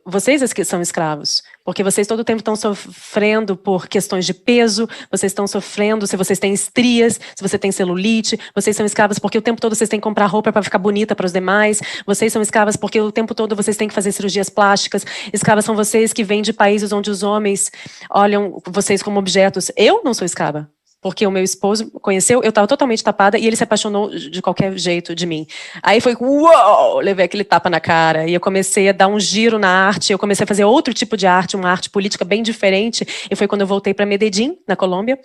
vocês que são escravos, porque vocês todo o tempo estão sofrendo por questões de peso, vocês estão sofrendo se vocês têm estrias, se você tem celulite, vocês são escravos porque o tempo todo vocês têm que comprar roupa para ficar bonita para os demais, vocês são escravas porque o tempo todo vocês têm que fazer cirurgias plásticas, escravas são vocês que vêm de países onde os homens olham vocês como objetos. Eu não sou escrava. porque o meu esposo conheceu, eu estava totalmente tapada e ele se apaixonou de qualquer jeito de mim. Aí foi, uou, levei aquele tapa na cara e eu comecei a dar um giro na arte, eu comecei a fazer outro tipo de arte, uma arte política bem diferente, e foi quando eu voltei para Medellín, na Colômbia,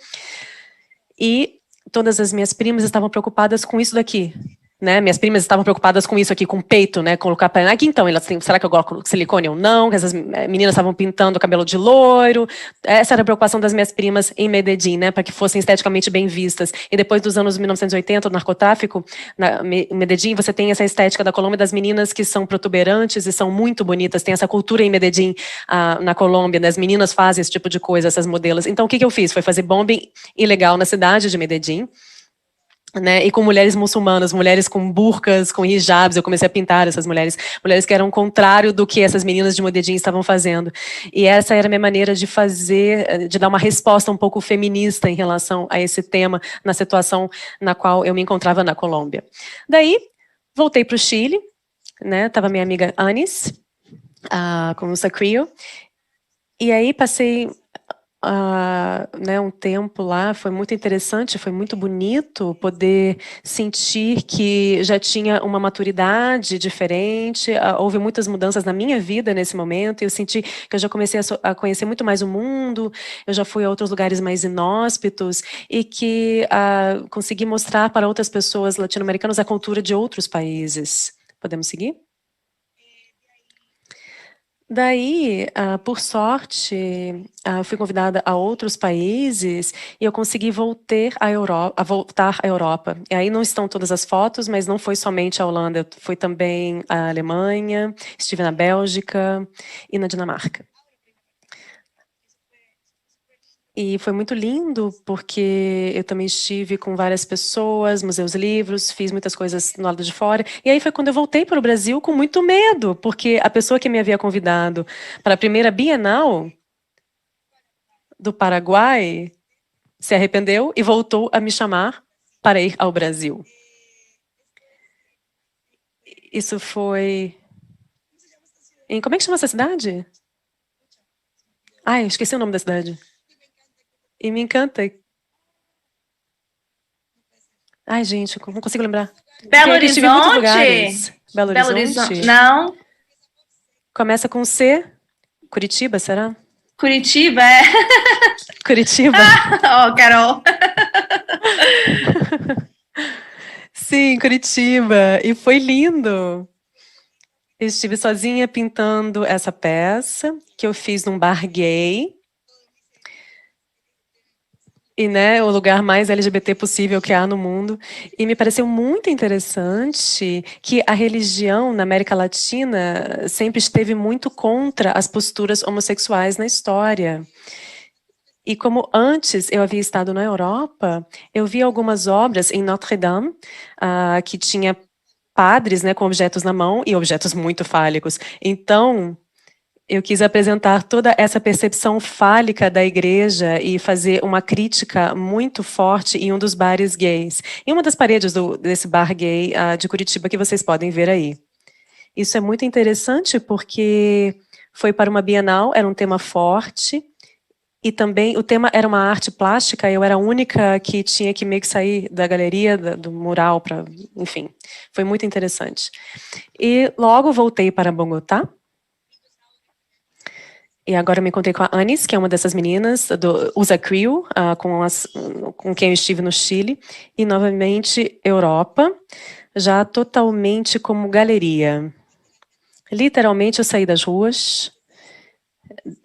e todas as minhas primas estavam preocupadas com isso daqui. Né? Minhas primas estavam preocupadas com isso aqui, com o peito, né? Colocar para aqui, então, elas têm, será que eu coloco silicone ou não? Que essas meninas estavam pintando o cabelo de loiro. Essa era a preocupação das minhas primas em Medellín, né? Para que fossem esteticamente bem vistas. E depois dos anos 1980, o narcotráfico, em Medellín, você tem essa estética da Colômbia das meninas que são protuberantes e são muito bonitas. Tem essa cultura em Medellín, na Colômbia, né? As meninas fazem esse tipo de coisa, essas modelos. Então, o que eu fiz? Foi fazer bombing ilegal na cidade de Medellín. Né, e com mulheres muçulmanas, mulheres com burcas, com hijabs, eu comecei a pintar essas mulheres que eram o contrário do que essas meninas de Medellín estavam fazendo. E essa era a minha maneira de fazer, de dar uma resposta um pouco feminista em relação a esse tema, na situação na qual eu me encontrava na Colômbia. Daí, voltei para o Chile, né, estava minha amiga Anis, com o Sacrio, e aí passei né, um tempo lá, foi muito interessante, foi muito bonito poder sentir que já tinha uma maturidade diferente, houve muitas mudanças na minha vida nesse momento, e eu senti que eu já comecei a conhecer muito mais o mundo, eu já fui a outros lugares mais inóspitos, e que consegui mostrar para outras pessoas latino-americanas a cultura de outros países. Podemos seguir? Daí, por sorte, fui convidada a outros países e eu consegui voltar à Europa. E aí não estão todas as fotos, mas não foi somente a Holanda, eu fui também à Alemanha, estive na Bélgica e na Dinamarca. E foi muito lindo, porque eu também estive com várias pessoas, museus livros, fiz muitas coisas no lado de fora. E aí foi quando eu voltei para o Brasil com muito medo, porque a pessoa que me havia convidado para a primeira Bienal do Paraguai se arrependeu e voltou a me chamar para ir ao Brasil. Isso foi... Como é que chama essa cidade? Ai, eu esqueci o nome da cidade. E me encanta. Ai, gente, não consigo lembrar. Belo Horizonte? Em muitos lugares. Belo Horizonte? Não. Começa com C. Curitiba, será? Curitiba, é. Curitiba. Ó, Carol. Sim, Curitiba. E foi lindo. Eu estive sozinha pintando essa peça, que eu fiz num bar gay. E, né, o lugar mais LGBT possível que há no mundo. E me pareceu muito interessante que a religião na América Latina sempre esteve muito contra as posturas homossexuais na história. E como antes eu havia estado na Europa, eu vi algumas obras em Notre Dame, que tinha padres, né, com objetos na mão e objetos muito fálicos. Então, eu quis apresentar toda essa percepção fálica da igreja e fazer uma crítica muito forte em um dos bares gays. Em uma das paredes desse bar gay de Curitiba, que vocês podem ver aí. Isso é muito interessante porque foi para uma Bienal, era um tema forte, e também o tema era uma arte plástica, eu era a única que tinha que meio que sair da galeria, do mural, enfim, foi muito interessante. E logo voltei para Bogotá. E agora eu me encontrei com a Anis, que é uma dessas meninas, do USA Crew, com quem eu estive no Chile. E, novamente, Europa, já totalmente como galeria. Literalmente, eu saí das ruas,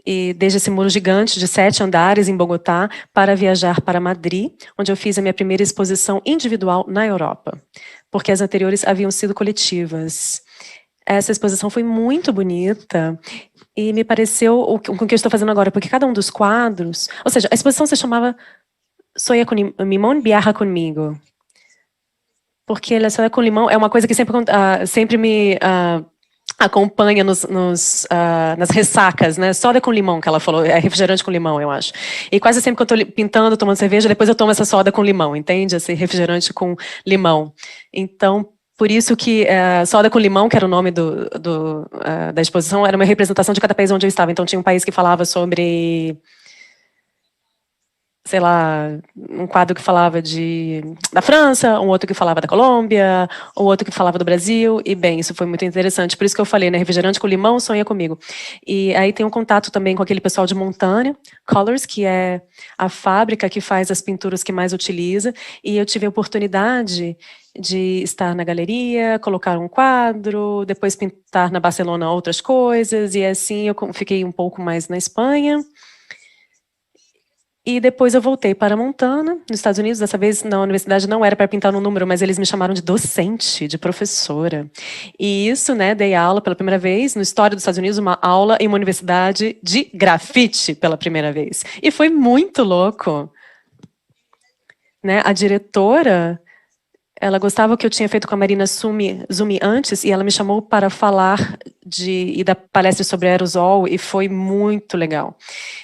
e desde esse muro gigante de 7 andares em Bogotá, para viajar para Madrid, onde eu fiz a minha primeira exposição individual na Europa, porque as anteriores haviam sido coletivas. Essa exposição foi muito bonita, e me pareceu com o que eu estou fazendo agora, porque cada um dos quadros... Ou seja, a exposição se chamava Soia com Limão, Viaja Comigo. Porque a soia com limão é uma coisa que sempre me acompanha nas ressacas, né? Soda com limão, que ela falou, é refrigerante com limão, eu acho. E quase sempre que eu estou pintando, tomando cerveja, depois eu tomo essa soda com limão, entende? Esse refrigerante com limão. Então... Por isso que Soda com Limão, que era o nome da exposição, era uma representação de cada país onde eu estava. Então tinha um país que falava sobre sei lá, um quadro que falava da França, um outro que falava da Colômbia, um outro que falava do Brasil, e bem, isso foi muito interessante. Por isso que eu falei, né, refrigerante com limão sonha comigo. E aí tem um contato também com aquele pessoal de Montana, Colors, que é a fábrica que faz as pinturas que mais utiliza, e eu tive a oportunidade de estar na galeria, colocar um quadro, depois pintar na Barcelona outras coisas, e assim eu fiquei um pouco mais na Espanha. E depois eu voltei para Montana, nos Estados Unidos. Dessa vez na universidade não era para pintar no número, mas eles me chamaram de docente, de professora. E isso, né, dei aula pela primeira vez, no História dos Estados Unidos, uma aula em uma universidade de grafite pela primeira vez. E foi muito louco. Né? A diretora, ela gostava que eu tinha feito com a Marina Zumi antes, e ela me chamou para falar e dar palestra sobre aerosol, e foi muito legal.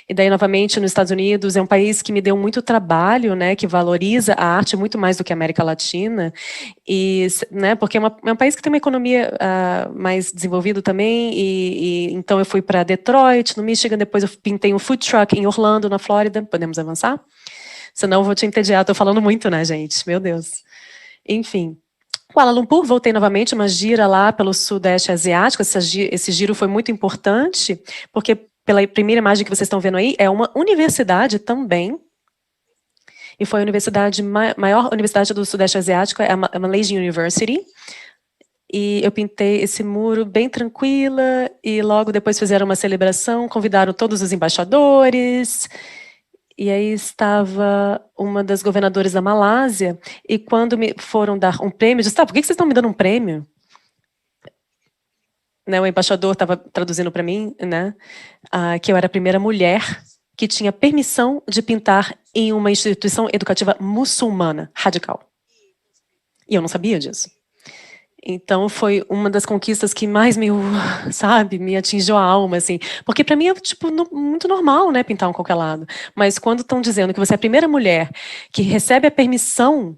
E daí, novamente, nos Estados Unidos, é um país que me deu muito trabalho, né, que valoriza a arte muito mais do que a América Latina, e, né, porque é um país que tem uma economia mais desenvolvida também, então eu fui para Detroit, no Michigan, depois eu pintei um food truck em Orlando, na Flórida. Podemos avançar? Senão eu vou te entediar, estou falando muito, né, gente? Meu Deus. Enfim, Kuala Lumpur, voltei novamente, uma gira lá pelo Sudeste Asiático. Esse giro foi muito importante, porque pela primeira imagem que vocês estão vendo aí, é uma universidade também, e foi a maior universidade do Sudeste Asiático, é a Malaysian University, e eu pintei esse muro bem tranquila, e logo depois fizeram uma celebração, convidaram todos os embaixadores. E aí estava uma das governadoras da Malásia, e quando me foram dar um prêmio, eu disse, por que vocês estão me dando um prêmio? Né, o embaixador estava traduzindo para mim, né, que eu era a primeira mulher que tinha permissão de pintar em uma instituição educativa muçulmana, radical. E eu não sabia disso. Então, foi uma das conquistas que mais me atingiu a alma, assim. Porque para mim é, tipo, muito normal, né, pintar em qualquer lado. Mas quando estão dizendo que você é a primeira mulher que recebe a permissão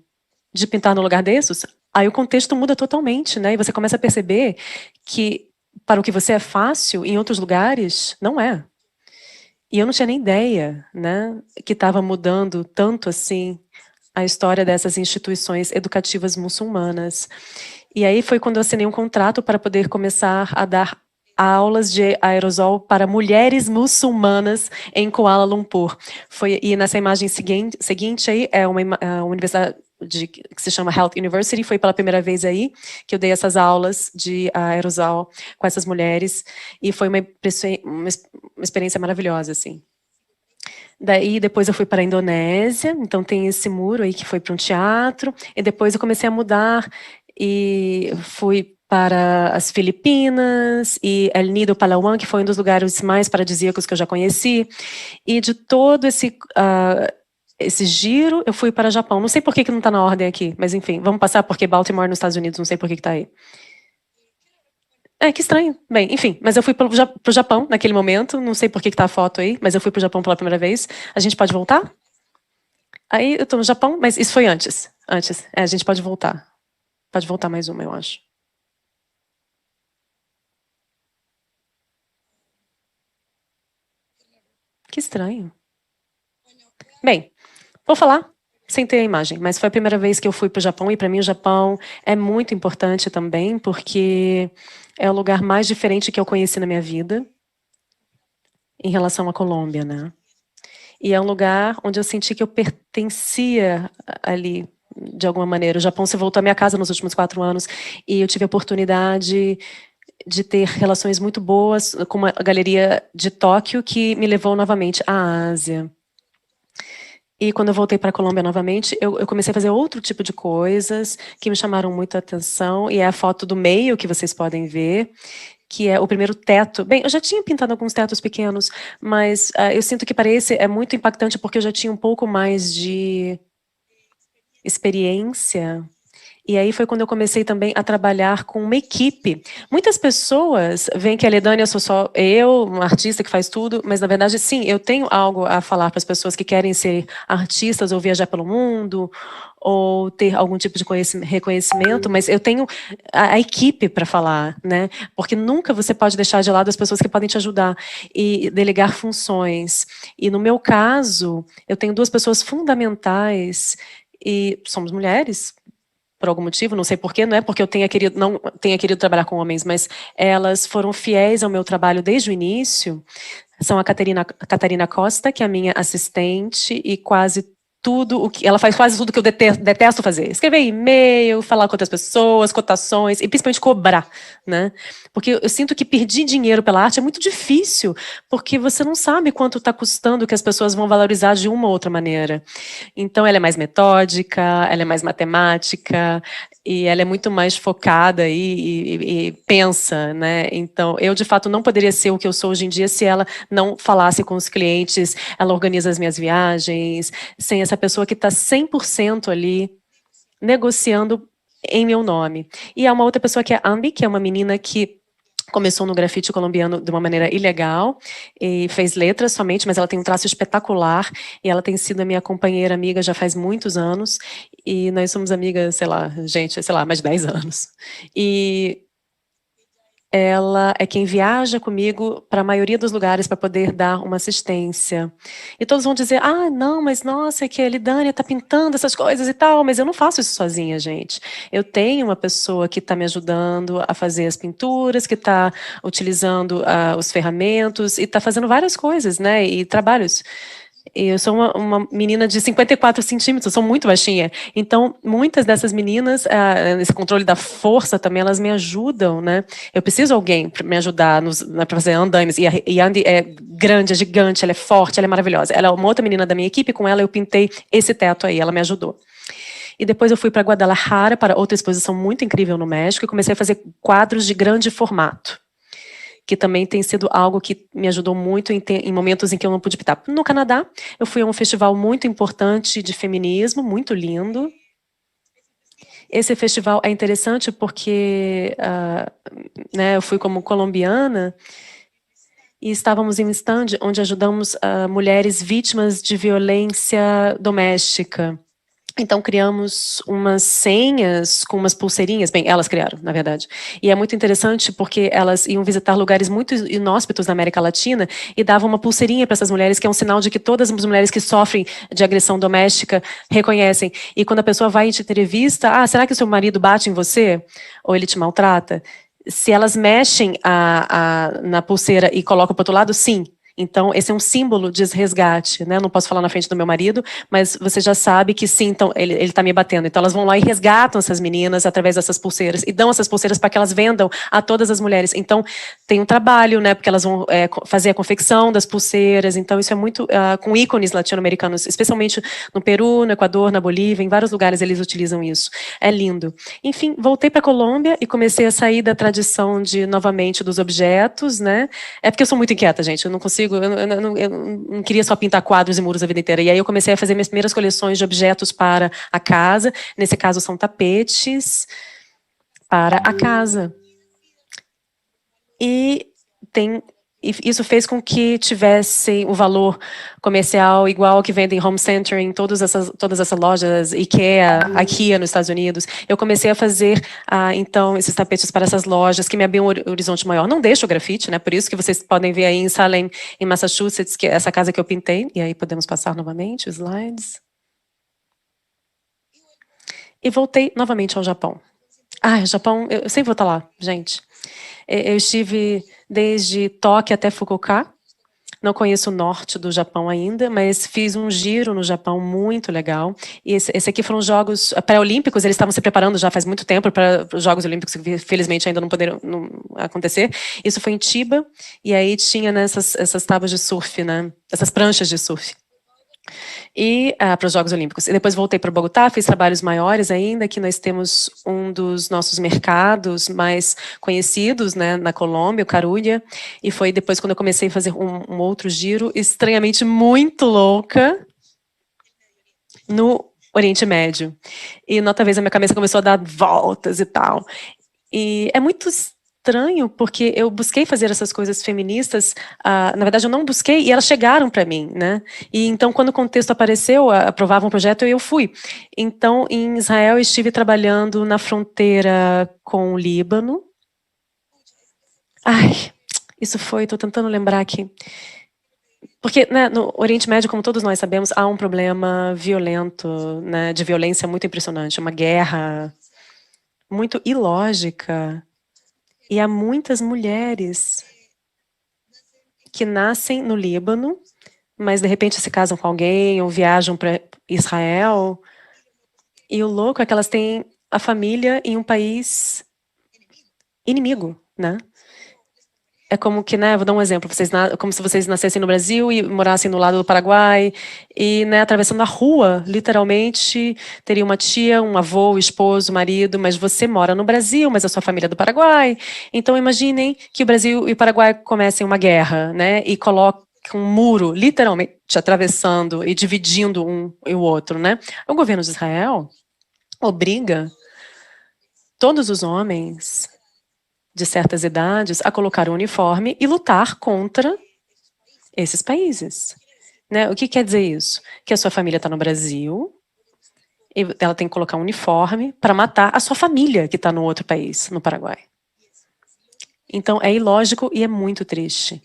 de pintar no lugar desses, aí o contexto muda totalmente, né? E você começa a perceber que para o que você é fácil, em outros lugares, não é. E eu não tinha nem ideia, né, que estava mudando tanto, assim, a história dessas instituições educativas muçulmanas. E aí foi quando eu assinei um contrato para poder começar a dar aulas de aerosol para mulheres muçulmanas em Kuala Lumpur. E nessa imagem seguinte aí é uma universidade que se chama Health University. Foi pela primeira vez aí que eu dei essas aulas de aerosol com essas mulheres, e foi uma experiência maravilhosa, assim. Daí, depois eu fui para a Indonésia, então tem esse muro aí que foi para um teatro, e depois eu comecei a mudar e fui para as Filipinas e El Nido, Palawan, que foi um dos lugares mais paradisíacos que eu já conheci, e de todo esse giro eu fui para o Japão. Não sei por que não está na ordem aqui, mas enfim, vamos passar porque Baltimore nos Estados Unidos, não sei por que está aí. Que estranho. Bem, enfim, mas eu fui pro Japão naquele momento, não sei por que tá a foto aí, mas eu fui pro Japão pela primeira vez. A gente pode voltar? Aí eu tô no Japão, mas isso foi antes. Antes. A gente pode voltar. Pode voltar mais uma, eu acho. Que estranho. Bem, vou falar sem ter a imagem, mas foi a primeira vez que eu fui pro Japão, e para mim o Japão é muito importante também, porque é o lugar mais diferente que eu conheci na minha vida em relação à Colômbia, né? E é um lugar onde eu senti que eu pertencia ali, de alguma maneira. O Japão se voltou à minha casa nos últimos 4 anos, e eu tive a oportunidade de ter relações muito boas com uma galeria de Tóquio que me levou novamente à Ásia. E quando eu voltei para a Colômbia novamente, eu comecei a fazer outro tipo de coisas que me chamaram muito a atenção, e é a foto do meio que vocês podem ver, que é o primeiro teto. Bem, eu já tinha pintado alguns tetos pequenos, mas eu sinto que para esse é muito impactante porque eu já tinha um pouco mais de experiência. E aí foi quando eu comecei também a trabalhar com uma equipe. Muitas pessoas veem que a Ledânia sou só eu, uma artista que faz tudo, mas na verdade, sim, eu tenho algo a falar para as pessoas que querem ser artistas ou viajar pelo mundo, ou ter algum tipo de reconhecimento, mas eu tenho a equipe para falar, né? Porque nunca você pode deixar de lado as pessoas que podem te ajudar e delegar funções. E no meu caso, eu tenho duas pessoas fundamentais e somos mulheres, por algum motivo, não sei porquê, não é porque eu não tenha querido trabalhar com homens, mas elas foram fiéis ao meu trabalho desde o início. São a Catarina Costa, que é a minha assistente, e ela faz quase tudo que eu detesto fazer. Escrever e-mail, falar com outras pessoas, cotações, e principalmente cobrar, né? Porque eu sinto que perder dinheiro pela arte é muito difícil, porque você não sabe quanto está custando que as pessoas vão valorizar de uma ou outra maneira. Então, ela é mais metódica, ela é mais matemática, e ela é muito mais focada e pensa, né? Então, eu, de fato, não poderia ser o que eu sou hoje em dia se ela não falasse com os clientes, ela organiza as minhas viagens, sem essa pessoa que está 100% ali, negociando em meu nome. E há uma outra pessoa que é a Ambi, que é uma menina que começou no grafite colombiano de uma maneira ilegal e fez letras somente, mas ela tem um traço espetacular e ela tem sido a minha companheira amiga já faz muitos anos e nós somos amigas, sei lá, mais de 10 anos. E ela é quem viaja comigo para a maioria dos lugares para poder dar uma assistência. E todos vão dizer, não, mas nossa, é que a Lidânia está pintando essas coisas e tal, mas eu não faço isso sozinha, gente. Eu tenho uma pessoa que está me ajudando a fazer as pinturas, que está utilizando os ferramentos e está fazendo várias coisas, né, e trabalhos. Eu sou uma menina de 54 centímetros, eu sou muito baixinha. Então, muitas dessas meninas, nesse controle da força também, elas me ajudam, né? Eu preciso de alguém para me ajudar para fazer andaimes. E a Andy é grande, é gigante, ela é forte, ela é maravilhosa. Ela é uma outra menina da minha equipe, com ela eu pintei esse teto aí, ela me ajudou. E depois eu fui para Guadalajara, para outra exposição muito incrível no México, e comecei a fazer quadros de grande formato, que também tem sido algo que me ajudou muito em momentos em que eu não pude pintar. No Canadá, eu fui a um festival muito importante de feminismo, muito lindo. Esse festival é interessante porque eu fui como colombiana e estávamos em um stand onde ajudamos mulheres vítimas de violência doméstica. Então, criamos umas senhas com umas pulseirinhas. Bem, elas criaram, na verdade. E é muito interessante porque elas iam visitar lugares muito inóspitos na América Latina e davam uma pulseirinha para essas mulheres, que é um sinal de que todas as mulheres que sofrem de agressão doméstica reconhecem. E quando a pessoa vai e te entrevista, será que o seu marido bate em você? Ou ele te maltrata? Se elas mexem na pulseira e colocam para o outro lado, sim. Então, esse é um símbolo de resgate, né? Não posso falar na frente do meu marido, mas você já sabe que sim, então, ele está me batendo. Então, elas vão lá e resgatam essas meninas através dessas pulseiras e dão essas pulseiras para que elas vendam a todas as mulheres. Então, tem um trabalho, né? Porque elas vão fazer a confecção das pulseiras. Então, isso é muito com ícones latino-americanos, especialmente no Peru, no Equador, na Bolívia, em vários lugares eles utilizam isso. É lindo. Enfim, voltei para a Colômbia e comecei a sair da tradição novamente, dos objetos, né? É porque eu sou muito inquieta, gente. Eu não consigo. Eu não queria só pintar quadros e muros a vida inteira. E aí eu comecei a fazer minhas primeiras coleções de objetos para a casa. Nesse caso, são tapetes para a casa. E isso fez com que tivesse o valor comercial igual ao que vendem Home Center em todas essas lojas, IKEA, aqui nos Estados Unidos. Eu comecei a fazer, então, esses tapetes para essas lojas, que me abriam um horizonte maior. Não deixo o grafite, né? Por isso que vocês podem ver aí em Salem, em Massachusetts, que é essa casa que eu pintei. E aí podemos passar novamente os slides. E voltei novamente ao Japão. O Japão, eu sempre vou estar lá, gente. Eu estive desde Tóquio até Fukuoka. Não conheço o norte do Japão ainda, mas fiz um giro no Japão muito legal. E esse aqui foram Jogos Pré-Olímpicos, eles estavam se preparando já faz muito tempo para os Jogos Olímpicos, que felizmente ainda não poderam acontecer. Isso foi em Chiba, e aí tinha essas tábuas de surf, né? Essas pranchas de surf. E para os Jogos Olímpicos. E depois voltei para Bogotá, fiz trabalhos maiores ainda, que nós temos um dos nossos mercados mais conhecidos, né, na Colômbia, o Carulla, e foi depois quando eu comecei a fazer um outro giro, estranhamente muito louca, no Oriente Médio. E, outra vez, a minha cabeça começou a dar voltas e tal. E é muito estranho, porque eu busquei fazer essas coisas feministas, na verdade eu não busquei, e elas chegaram para mim, né? E então, quando o contexto apareceu, aprovava um projeto, eu fui. Então, em Israel, eu estive trabalhando na fronteira com o Líbano. Ai, isso foi, estou tentando lembrar aqui. Porque, né, no Oriente Médio, como todos nós sabemos, há um problema violento, né, de violência muito impressionante, uma guerra muito ilógica. E há muitas mulheres que nascem no Líbano, mas de repente se casam com alguém ou viajam para Israel. E o louco é que elas têm a família em um país inimigo, né? É como que, né, vou dar um exemplo, como se vocês nascessem no Brasil e morassem no lado do Paraguai e, né, atravessando a rua, literalmente, teria uma tia, um avô, um esposo, marido, mas você mora no Brasil, mas a sua família é do Paraguai. Então, imaginem que o Brasil e o Paraguai comecem uma guerra, né, e coloquem um muro, literalmente, atravessando e dividindo um e o outro, né? O governo de Israel obriga todos os homens de certas idades a colocar o uniforme e lutar contra esses países. Né? O que quer dizer isso? Que a sua família está no Brasil e ela tem que colocar um uniforme para matar a sua família que está no outro país, no Paraguai. Então é ilógico e é muito triste.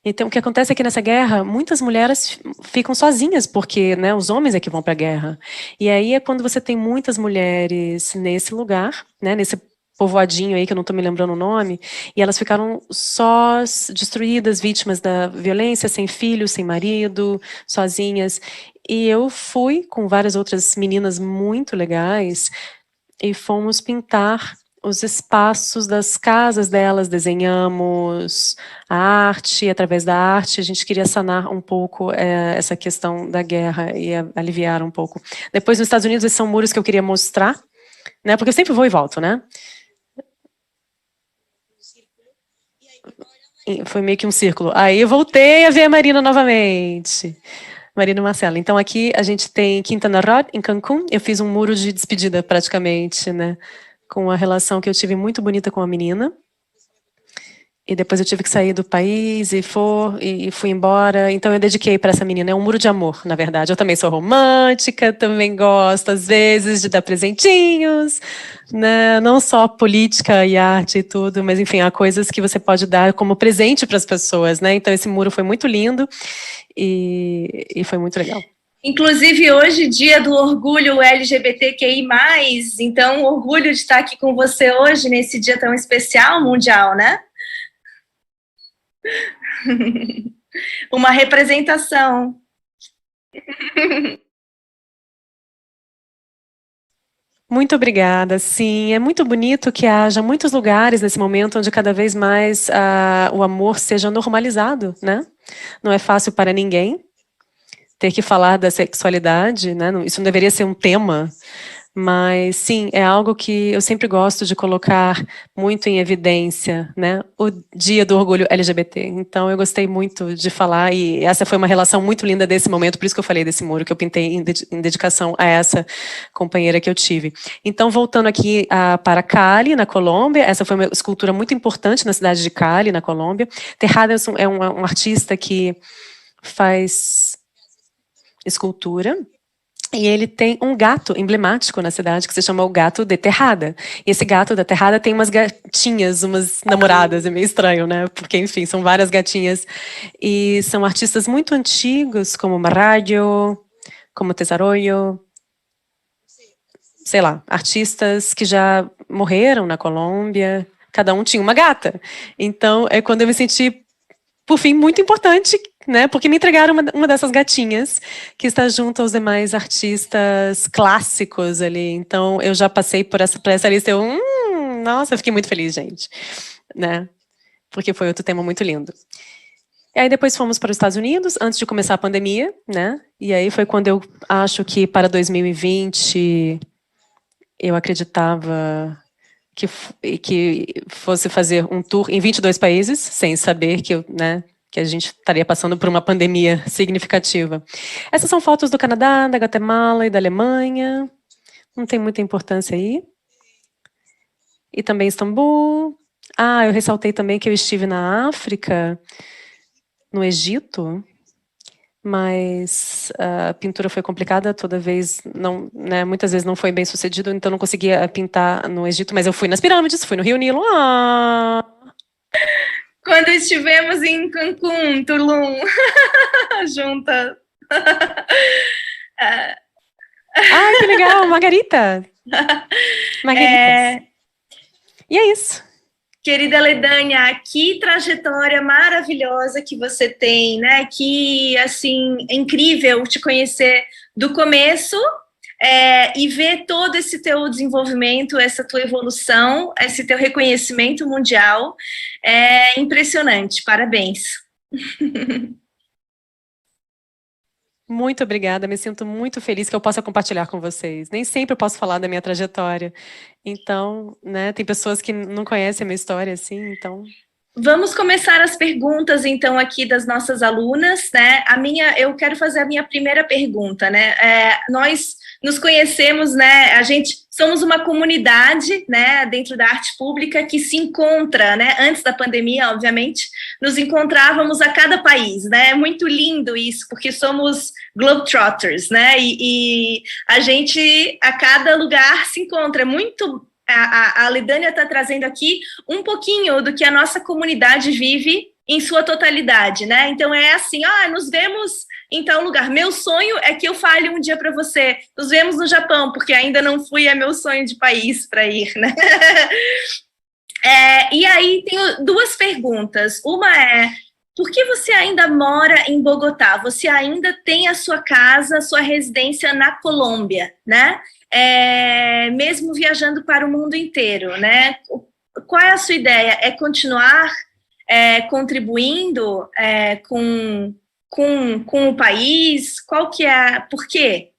Então o que acontece é que nessa guerra muitas mulheres ficam sozinhas porque, né, os homens é que vão para a guerra. E aí é quando você tem muitas mulheres nesse lugar, né, nesse povoadinho aí, que eu não estou me lembrando o nome, e elas ficaram sós, destruídas, vítimas da violência, sem filho, sem marido, sozinhas. E eu fui com várias outras meninas muito legais e fomos pintar os espaços das casas delas, desenhamos a arte, e através da arte a gente queria sanar um pouco essa questão da guerra e aliviar um pouco. Depois, nos Estados Unidos, esses são muros que eu queria mostrar, né, porque eu sempre vou e volto, né? Foi meio que um círculo. Aí eu voltei a ver a Marina novamente. Marina e Marcela. Então aqui a gente tem Quintana Roo, em Cancún. Eu fiz um muro de despedida praticamente, né? Com a relação que eu tive muito bonita com a menina. E depois eu tive que sair do país e fui embora. Então eu dediquei para essa menina. É um muro de amor, na verdade. Eu também sou romântica, também gosto, às vezes, de dar presentinhos. Né? Não só política e arte e tudo, mas, enfim, há coisas que você pode dar como presente para as pessoas. Né? Então esse muro foi muito lindo e foi muito legal. Inclusive, hoje, dia do orgulho LGBTQI+, então, orgulho de estar aqui com você hoje, nesse dia tão especial, mundial, né? Uma representação. Muito obrigada, sim. É muito bonito que haja muitos lugares nesse momento onde cada vez mais o amor seja normalizado, né? Não é fácil para ninguém ter que falar da sexualidade, né? Isso não deveria ser um tema, mas sim, é algo que eu sempre gosto de colocar muito em evidência, né? O Dia do Orgulho LGBT. Então eu gostei muito de falar e essa foi uma relação muito linda desse momento, por isso que eu falei desse muro que eu pintei em dedicação a essa companheira que eu tive. Então voltando aqui para Cali, na Colômbia, essa foi uma escultura muito importante na cidade de Cali, na Colômbia. Terrada é um artista que faz escultura. E ele tem um gato emblemático na cidade que se chama o gato de Terrada. E esse gato da Terrada tem umas gatinhas, umas namoradas, é meio estranho, né? Porque, enfim, são várias gatinhas. E são artistas muito antigos, como Marrayo, como Tesarollo, sei lá, artistas que já morreram na Colômbia. Cada um tinha uma gata. Então, é quando eu me senti, por fim, muito importante, né? Porque me entregaram uma dessas gatinhas que está junto aos demais artistas clássicos ali. Então, eu já passei por essa lista. Nossa, eu fiquei muito feliz, gente, né? Porque foi outro tema muito lindo. E aí depois fomos para os Estados Unidos antes de começar a pandemia, né? E aí foi quando eu acho que para 2020 eu acreditava que fosse fazer um tour em 22 países, sem saber que a gente estaria passando por uma pandemia significativa. Essas são fotos do Canadá, da Guatemala e da Alemanha. Não tem muita importância aí. E também Istambul. Eu ressaltei também que eu estive na África, no Egito, mas a pintura foi complicada toda vez, não, né, muitas vezes não foi bem sucedido, então não conseguia pintar no Egito, mas eu fui nas pirâmides, fui no Rio Nilo. Quando estivemos em Cancún, Tulum, juntas. Que legal, Margarita. Margaritas. E é isso. Querida Ledânia, que trajetória maravilhosa que você tem, né? Que, assim, é incrível te conhecer do começo e ver todo esse teu desenvolvimento, essa tua evolução, esse teu reconhecimento mundial. É impressionante, parabéns. Muito obrigada, me sinto muito feliz que eu possa compartilhar com vocês. Nem sempre eu posso falar da minha trajetória. Então, né, tem pessoas que não conhecem a minha história, assim, então... Vamos começar as perguntas, então, aqui das nossas alunas, né? Eu quero fazer a minha primeira pergunta, né? Nós nos conhecemos, né? A gente somos uma comunidade, né? Dentro da arte pública que se encontra, né? Antes da pandemia, obviamente, nos encontrávamos a cada país, né? É muito lindo isso, porque somos globetrotters, né? E a gente, a cada lugar se encontra. Muito... A Ledânia está trazendo aqui um pouquinho do que a nossa comunidade vive em sua totalidade, né? Então é assim, nos vemos em tal lugar. Meu sonho é que eu fale um dia para você, nos vemos no Japão, porque ainda não fui, é meu sonho de país para ir, né? E aí tenho duas perguntas. Uma é, por que você ainda mora em Bogotá? Você ainda tem a sua casa, a sua residência na Colômbia, né? Mesmo viajando para o mundo inteiro, né? Qual é a sua ideia? É continuar contribuindo com o país? Qual que é? Por quê?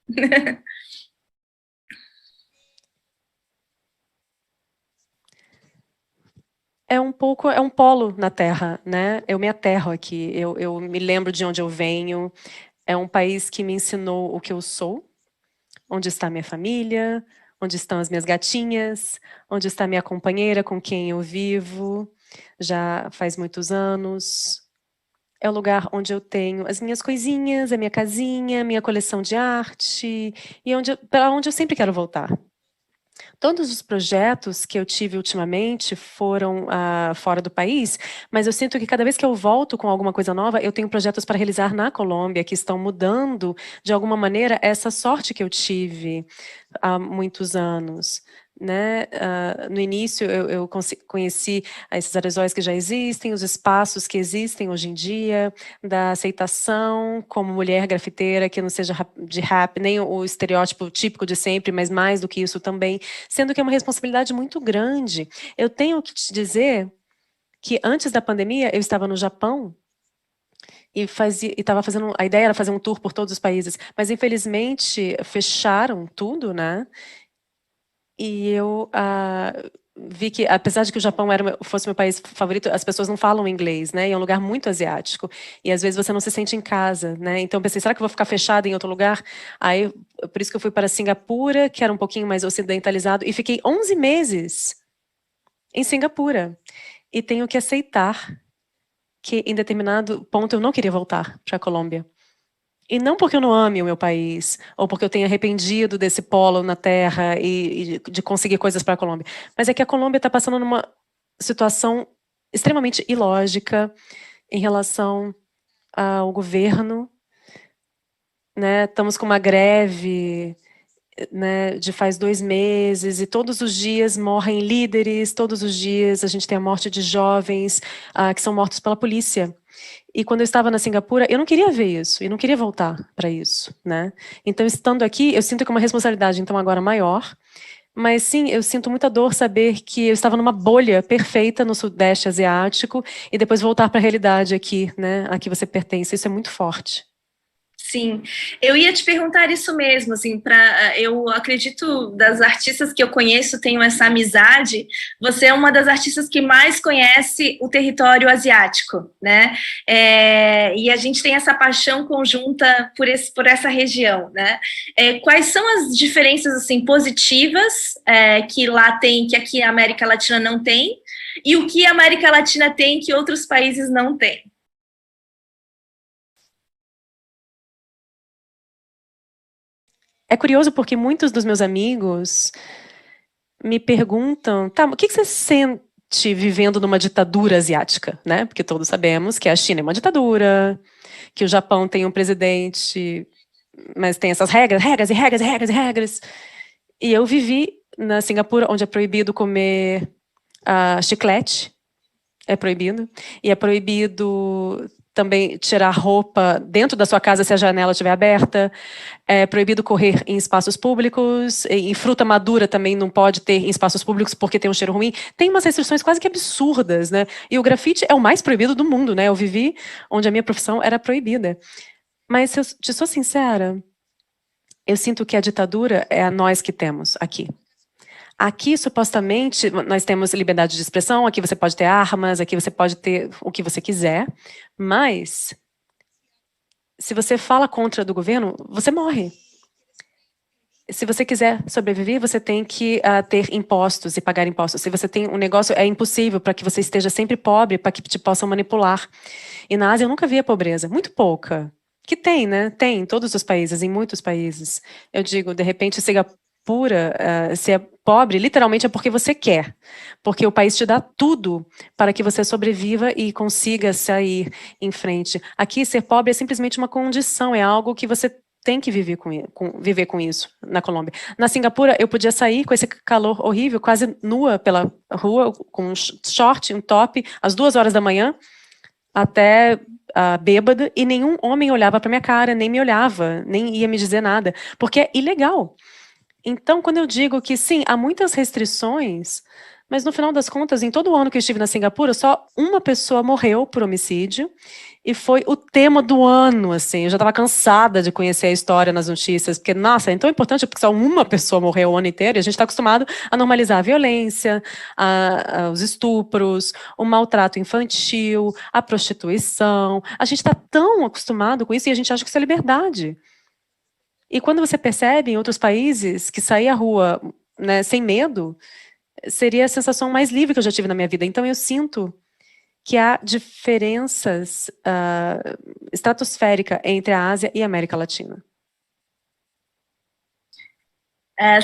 É um polo na Terra, né? Eu me aterro aqui, eu me lembro de onde eu venho. É um país que me ensinou o que eu sou, onde está minha família, onde estão as minhas gatinhas, onde está minha companheira com quem eu vivo já faz muitos anos. É o lugar onde eu tenho as minhas coisinhas, a minha casinha, minha coleção de arte, e para onde eu sempre quero voltar. Todos os projetos que eu tive ultimamente foram fora do país, mas eu sinto que cada vez que eu volto com alguma coisa nova, eu tenho projetos para realizar na Colômbia, que estão mudando, de alguma maneira, essa sorte que eu tive há muitos anos. Né? No início, eu conheci esses aerosóis que já existem, os espaços que existem hoje em dia, da aceitação como mulher grafiteira, que não seja de rap, nem o estereótipo típico de sempre, mas mais do que isso também, sendo que é uma responsabilidade muito grande. Eu tenho que te dizer que antes da pandemia, eu estava no Japão, e estava fazendo, a ideia era fazer um tour por todos os países, mas infelizmente fecharam tudo, né? E eu vi que, apesar de que o Japão fosse meu país favorito, as pessoas não falam inglês, né? E é um lugar muito asiático. E às vezes você não se sente em casa, né? Então eu pensei, será que eu vou ficar fechada em outro lugar? Aí, por isso que eu fui para Singapura, que era um pouquinho mais ocidentalizado, e fiquei 11 meses em Singapura. E tenho que aceitar que em determinado ponto eu não queria voltar para a Colômbia. E não porque eu não ame o meu país, ou porque eu tenha arrependido desse polo na terra e de conseguir coisas para a Colômbia, mas é que a Colômbia está passando numa situação extremamente ilógica em relação ao governo, né? Estamos com uma greve, né, de faz 2 meses, e todos os dias morrem líderes, todos os dias a gente tem a morte de jovens que são mortos pela polícia. E quando eu estava na Singapura, eu não queria ver isso, eu não queria voltar para isso, né? Então, estando aqui, eu sinto que é uma responsabilidade, então, agora maior, mas sim, eu sinto muita dor saber que eu estava numa bolha perfeita no Sudeste Asiático e depois voltar para a realidade aqui, né? A que você pertence, isso é muito forte. Sim, eu ia te perguntar isso mesmo, assim, eu acredito, das artistas que eu conheço, tenho essa amizade, você é uma das artistas que mais conhece o território asiático, né, e a gente tem essa paixão conjunta por essa região, né, quais são as diferenças, assim, positivas que lá tem, que aqui a América Latina não tem, E o que a América Latina tem que outros países não têm? É curioso porque muitos dos meus amigos me perguntam, tá, o que você sente vivendo numa ditadura asiática, né? Porque todos sabemos que a China é uma ditadura, que o Japão tem um presidente, mas tem essas regras, regras e regras e regras e regras. E eu vivi na Singapura, onde é proibido comer chiclete, é proibido, e é proibido também tirar roupa dentro da sua casa se a janela estiver aberta, é proibido correr em espaços públicos, e fruta madura também não pode ter em espaços públicos porque tem um cheiro ruim. Tem umas restrições quase que absurdas, né? E o grafite é o mais proibido do mundo, né? Eu vivi onde a minha profissão era proibida. Mas, se eu te sou sincera, eu sinto que a ditadura é a nós que temos aqui. Aqui, supostamente, nós temos liberdade de expressão, aqui você pode ter armas, aqui você pode ter o que você quiser, mas se você fala contra do governo, você morre. Se você quiser sobreviver, você tem que ter impostos e pagar impostos. Se você tem um negócio, é impossível para que você esteja sempre pobre, para que te possam manipular. E na Ásia eu nunca vi a pobreza, muito pouca. Que tem, né? Tem em todos os países, em muitos países. Eu digo, de repente, Singapura, se é pobre, literalmente é porque você quer. Porque o país te dá tudo para que você sobreviva e consiga sair em frente. Aqui, ser pobre é simplesmente uma condição, é algo que você tem que viver com isso na Colômbia. Na Singapura, eu podia sair com esse calor horrível, quase nua pela rua, com um short, um top, às 2 horas da manhã, até bêbada, e nenhum homem olhava para minha cara, nem me olhava, nem ia me dizer nada, porque é ilegal. Então, quando eu digo que sim, há muitas restrições, mas no final das contas, em todo o ano que eu estive na Singapura, só uma pessoa morreu por homicídio, e foi o tema do ano, assim. Eu já estava cansada de conhecer a história nas notícias, porque, nossa, é tão importante porque só uma pessoa morreu o ano inteiro, e a gente está acostumado a normalizar a violência, os estupros, o maltrato infantil, a prostituição. A gente está tão acostumado com isso e a gente acha que isso é liberdade. E quando você percebe em outros países que sair à rua, né, sem medo, seria a sensação mais livre que eu já tive na minha vida. Então eu sinto que há diferenças estratosféricas entre a Ásia e a América Latina.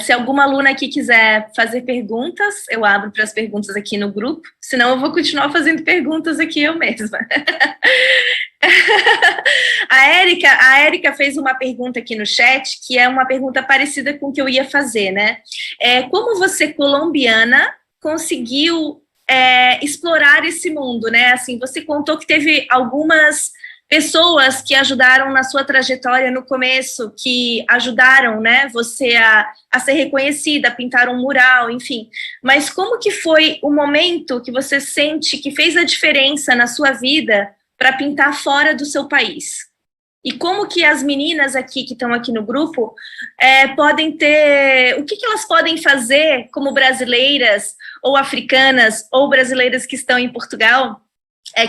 Se alguma aluna aqui quiser fazer perguntas, eu abro para as perguntas aqui no grupo, senão eu vou continuar fazendo perguntas aqui eu mesma. A Érica fez uma pergunta aqui no chat, que é uma pergunta parecida com o que eu ia fazer, né? Como você, colombiana, conseguiu explorar esse mundo, né? Assim, você contou que teve algumas pessoas que ajudaram na sua trajetória no começo, que ajudaram, né, você a ser reconhecida, a pintar um mural, enfim. Mas como que foi o momento que você sente que fez a diferença na sua vida para pintar fora do seu país? E como que as meninas aqui, que estão aqui no grupo, podem ter... O que elas podem fazer como brasileiras, ou africanas, ou brasileiras que estão em Portugal,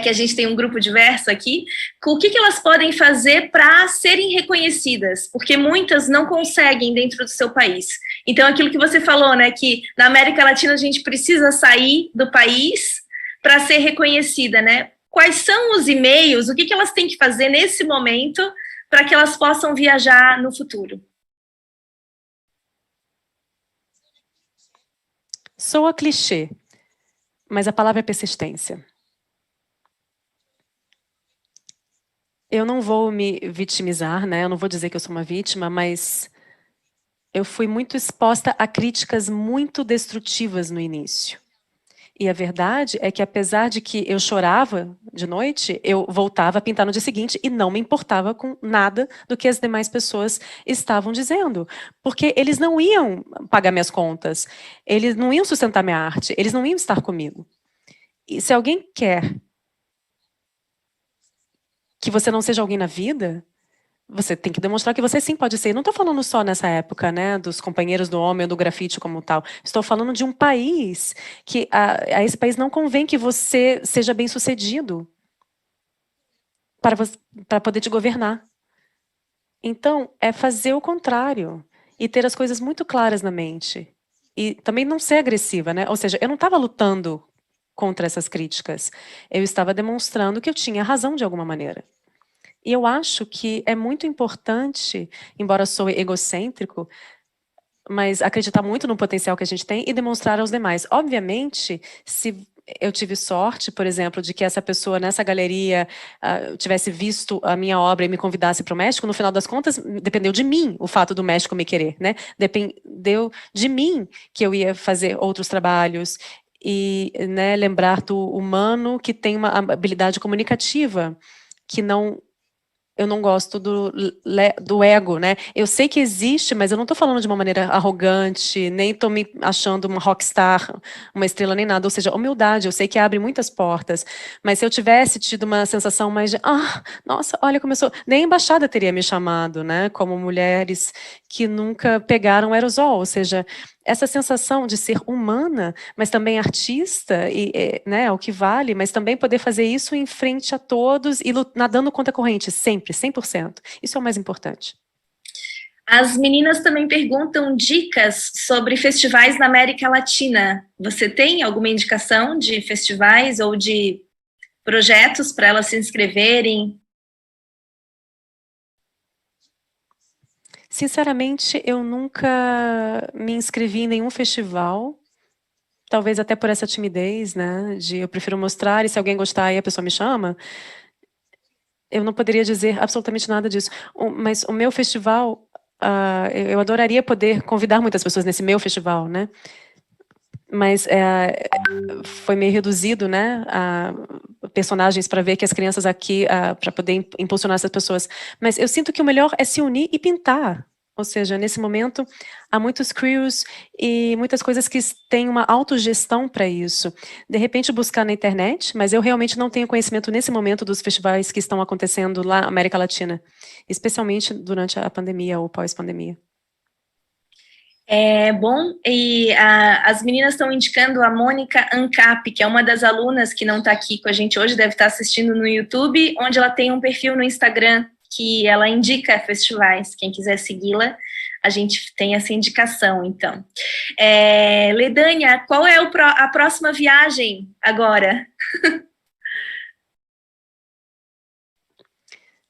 que a gente tem um grupo diverso aqui, o que elas podem fazer para serem reconhecidas? Porque muitas não conseguem dentro do seu país. Então, aquilo que você falou, né, que na América Latina a gente precisa sair do país para ser reconhecida, né? Quais são os e-mails, o que elas têm que fazer nesse momento para que elas possam viajar no futuro? Soa clichê, mas a palavra é persistência. Eu não vou me vitimizar, né? Eu não vou dizer que eu sou uma vítima, mas eu fui muito exposta a críticas muito destrutivas no início. E a verdade é que, apesar de que eu chorava de noite, eu voltava a pintar no dia seguinte e não me importava com nada do que as demais pessoas estavam dizendo. Porque eles não iam pagar minhas contas, eles não iam sustentar minha arte, eles não iam estar comigo. E se alguém quer que você não seja alguém na vida, você tem que demonstrar que você sim pode ser. Não estou falando só nessa época, né, dos companheiros do homem ou do grafite como tal. Estou falando de um país que a esse país não convém que você seja bem-sucedido para poder te governar. Então, é fazer o contrário e ter as coisas muito claras na mente. E também não ser agressiva, né? Ou seja, eu não estava lutando contra essas críticas. Eu estava demonstrando que eu tinha razão de alguma maneira. E eu acho que é muito importante, embora soe egocêntrico, mas acreditar muito no potencial que a gente tem e demonstrar aos demais. Obviamente, se eu tive sorte, por exemplo, de que essa pessoa nessa galeria tivesse visto a minha obra e me convidasse para o México, no final das contas, dependeu de mim o fato do México me querer, né? Dependeu de mim que eu ia fazer outros trabalhos e, né, lembrar do humano que tem uma habilidade comunicativa que não... Eu não gosto do ego, né? Eu sei que existe, mas eu não estou falando de uma maneira arrogante, nem estou me achando uma rockstar, uma estrela, nem nada. Ou seja, humildade, eu sei que abre muitas portas. Mas se eu tivesse tido uma sensação mais de, nossa, olha como eu sou... Nem a embaixada teria me chamado, né? Como mulheres que nunca pegaram aerosol. Ou seja, essa sensação de ser humana, mas também artista, né, o que vale, mas também poder fazer isso em frente a todos e nadando contra a corrente, sempre, 100%. Isso é o mais importante. As meninas também perguntam dicas sobre festivais na América Latina. Você tem alguma indicação de festivais ou de projetos para elas se inscreverem? Sinceramente, eu nunca me inscrevi em nenhum festival, talvez até por essa timidez, né, de eu prefiro mostrar e se alguém gostar e a pessoa me chama. Eu não poderia dizer absolutamente nada disso. Mas o meu festival, eu adoraria poder convidar muitas pessoas nesse meu festival, né? Mas foi meio reduzido, né, a personagens para ver que as crianças aqui, para poder impulsionar essas pessoas. Mas eu sinto que o melhor é se unir e pintar. Ou seja, nesse momento, há muitos crews e muitas coisas que têm uma autogestão para isso. De repente, buscar na internet, mas eu realmente não tenho conhecimento nesse momento dos festivais que estão acontecendo lá na América Latina, especialmente durante a pandemia ou pós-pandemia. Bom, e as meninas estão indicando a Mônica Ancap, que é uma das alunas que não está aqui com a gente hoje, deve estar assistindo no YouTube, onde ela tem um perfil no Instagram que ela indica festivais. Quem quiser segui-la, a gente tem essa indicação, então. Ledânia, qual é a próxima viagem agora?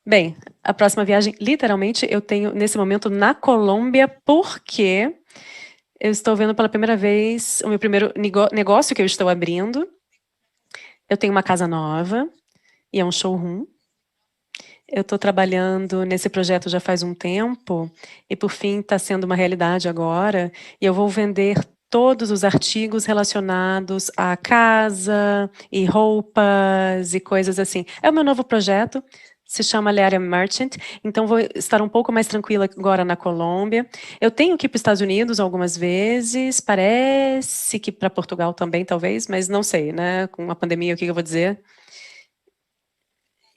Bem, a próxima viagem, literalmente, eu tenho nesse momento na Colômbia, porque eu estou vendo pela primeira vez o meu primeiro negócio que eu estou abrindo. Eu tenho uma casa nova e é um showroom. Eu estou trabalhando nesse projeto já faz um tempo e, por fim, está sendo uma realidade agora. E eu vou vender todos os artigos relacionados à casa e roupas e coisas assim. É o meu novo projeto. Se chama Leária Merchant, então vou estar um pouco mais tranquila agora na Colômbia. Eu tenho que ir para os Estados Unidos algumas vezes, parece que para Portugal também, talvez, mas não sei, né? Com a pandemia, o que eu vou dizer?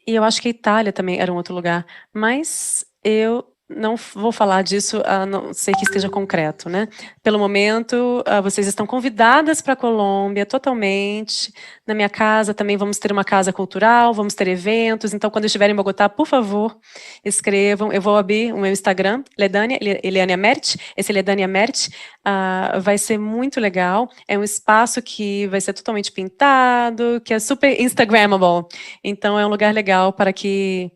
E eu acho que a Itália também era um outro lugar, mas eu não vou falar disso a não ser que esteja concreto, né? Pelo momento, vocês estão convidadas para a Colômbia totalmente. Na minha casa também vamos ter uma casa cultural, vamos ter eventos. Então, quando estiverem em Bogotá, por favor, escrevam. Eu vou abrir o meu Instagram, Ledânia, Eliane Mert. Esse Ledânia Mert vai ser muito legal. É um espaço que vai ser totalmente pintado, que é super Instagrammable. Então, é um lugar legal para que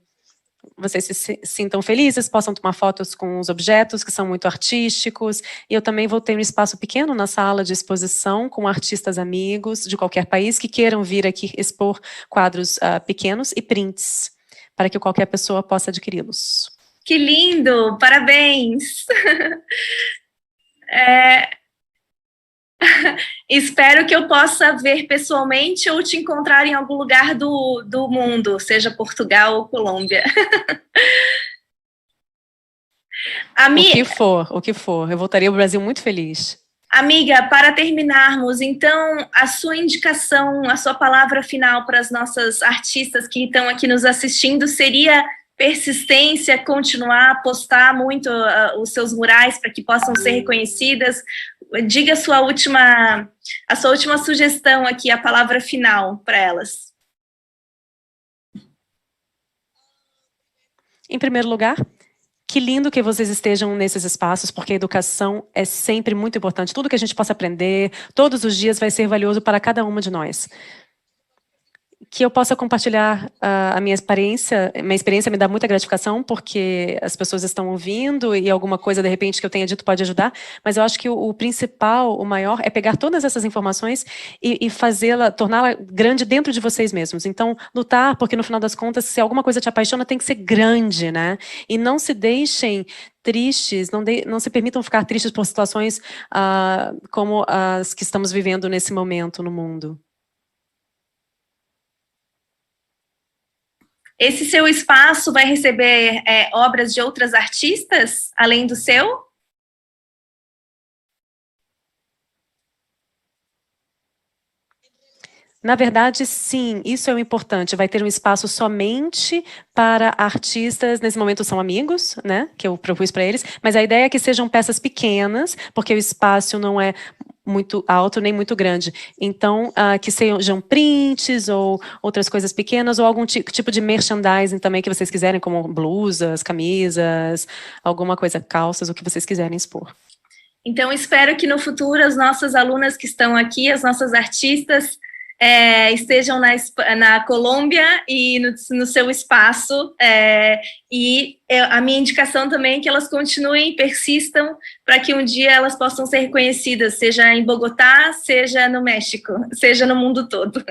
vocês se sintam felizes, possam tomar fotos com os objetos que são muito artísticos. E eu também vou ter um espaço pequeno na sala de exposição com artistas amigos de qualquer país que queiram vir aqui expor quadros pequenos e prints, para que qualquer pessoa possa adquiri-los. Que lindo! Parabéns! Espero que eu possa ver pessoalmente ou te encontrar em algum lugar do mundo, seja Portugal ou Colômbia. O que for. Eu voltaria ao Brasil muito feliz. Amiga, para terminarmos, então, a sua indicação, a sua palavra final para as nossas artistas que estão aqui nos assistindo seria persistência, continuar a postar muito os seus murais para que possam ser reconhecidas. Diga a sua última sugestão aqui, a palavra final para elas. Em primeiro lugar, Que lindo que vocês estejam nesses espaços, porque a educação é sempre muito importante. Tudo que a gente possa aprender, todos os dias, vai ser valioso para cada uma de nós. Que eu possa compartilhar a minha experiência me dá muita gratificação, porque as pessoas estão ouvindo e alguma coisa, de repente, que eu tenha dito pode ajudar, mas eu acho que o principal, o maior, é pegar todas essas informações e fazê-la, torná-la grande dentro de vocês mesmos. Então, lutar, porque no final das contas, se alguma coisa te apaixona, tem que ser grande, né? E não se deixem tristes, não se permitam ficar tristes por situações como as que estamos vivendo nesse momento no mundo. Esse seu espaço vai receber obras de outras artistas, além do seu? Na verdade, sim, isso é o importante. Vai ter um espaço somente para artistas, nesse momento são amigos, né, que eu propus para eles, mas a ideia é que sejam peças pequenas, porque o espaço não é muito alto nem muito grande. Então, que sejam prints ou outras coisas pequenas, ou algum tipo de merchandising também que vocês quiserem, como blusas, camisas, alguma coisa, calças, o que vocês quiserem expor. Então, espero que no futuro as nossas alunas que estão aqui, as nossas artistas, estejam na Colômbia e no seu espaço, e a minha indicação também é que elas continuem, persistam, para que um dia elas possam ser reconhecidas, seja em Bogotá, seja no México, seja no mundo todo.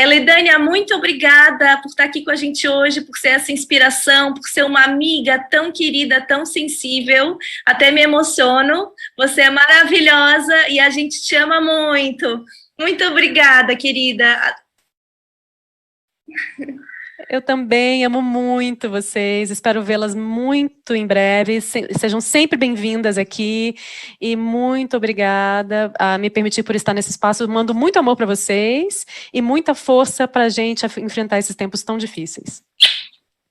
Ledânia, muito obrigada por estar aqui com a gente hoje, por ser essa inspiração, por ser uma amiga tão querida, tão sensível, até me emociono. Você é maravilhosa e a gente te ama muito. Muito obrigada, querida. Eu também amo muito vocês, espero vê-las muito em breve, sejam sempre bem-vindas aqui, e muito obrigada a me permitir por estar nesse espaço, mando muito amor para vocês, e muita força para a gente enfrentar esses tempos tão difíceis.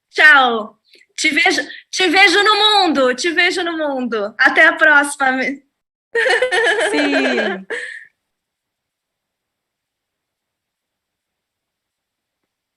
Tchau, te vejo no mundo, até a próxima. Sim.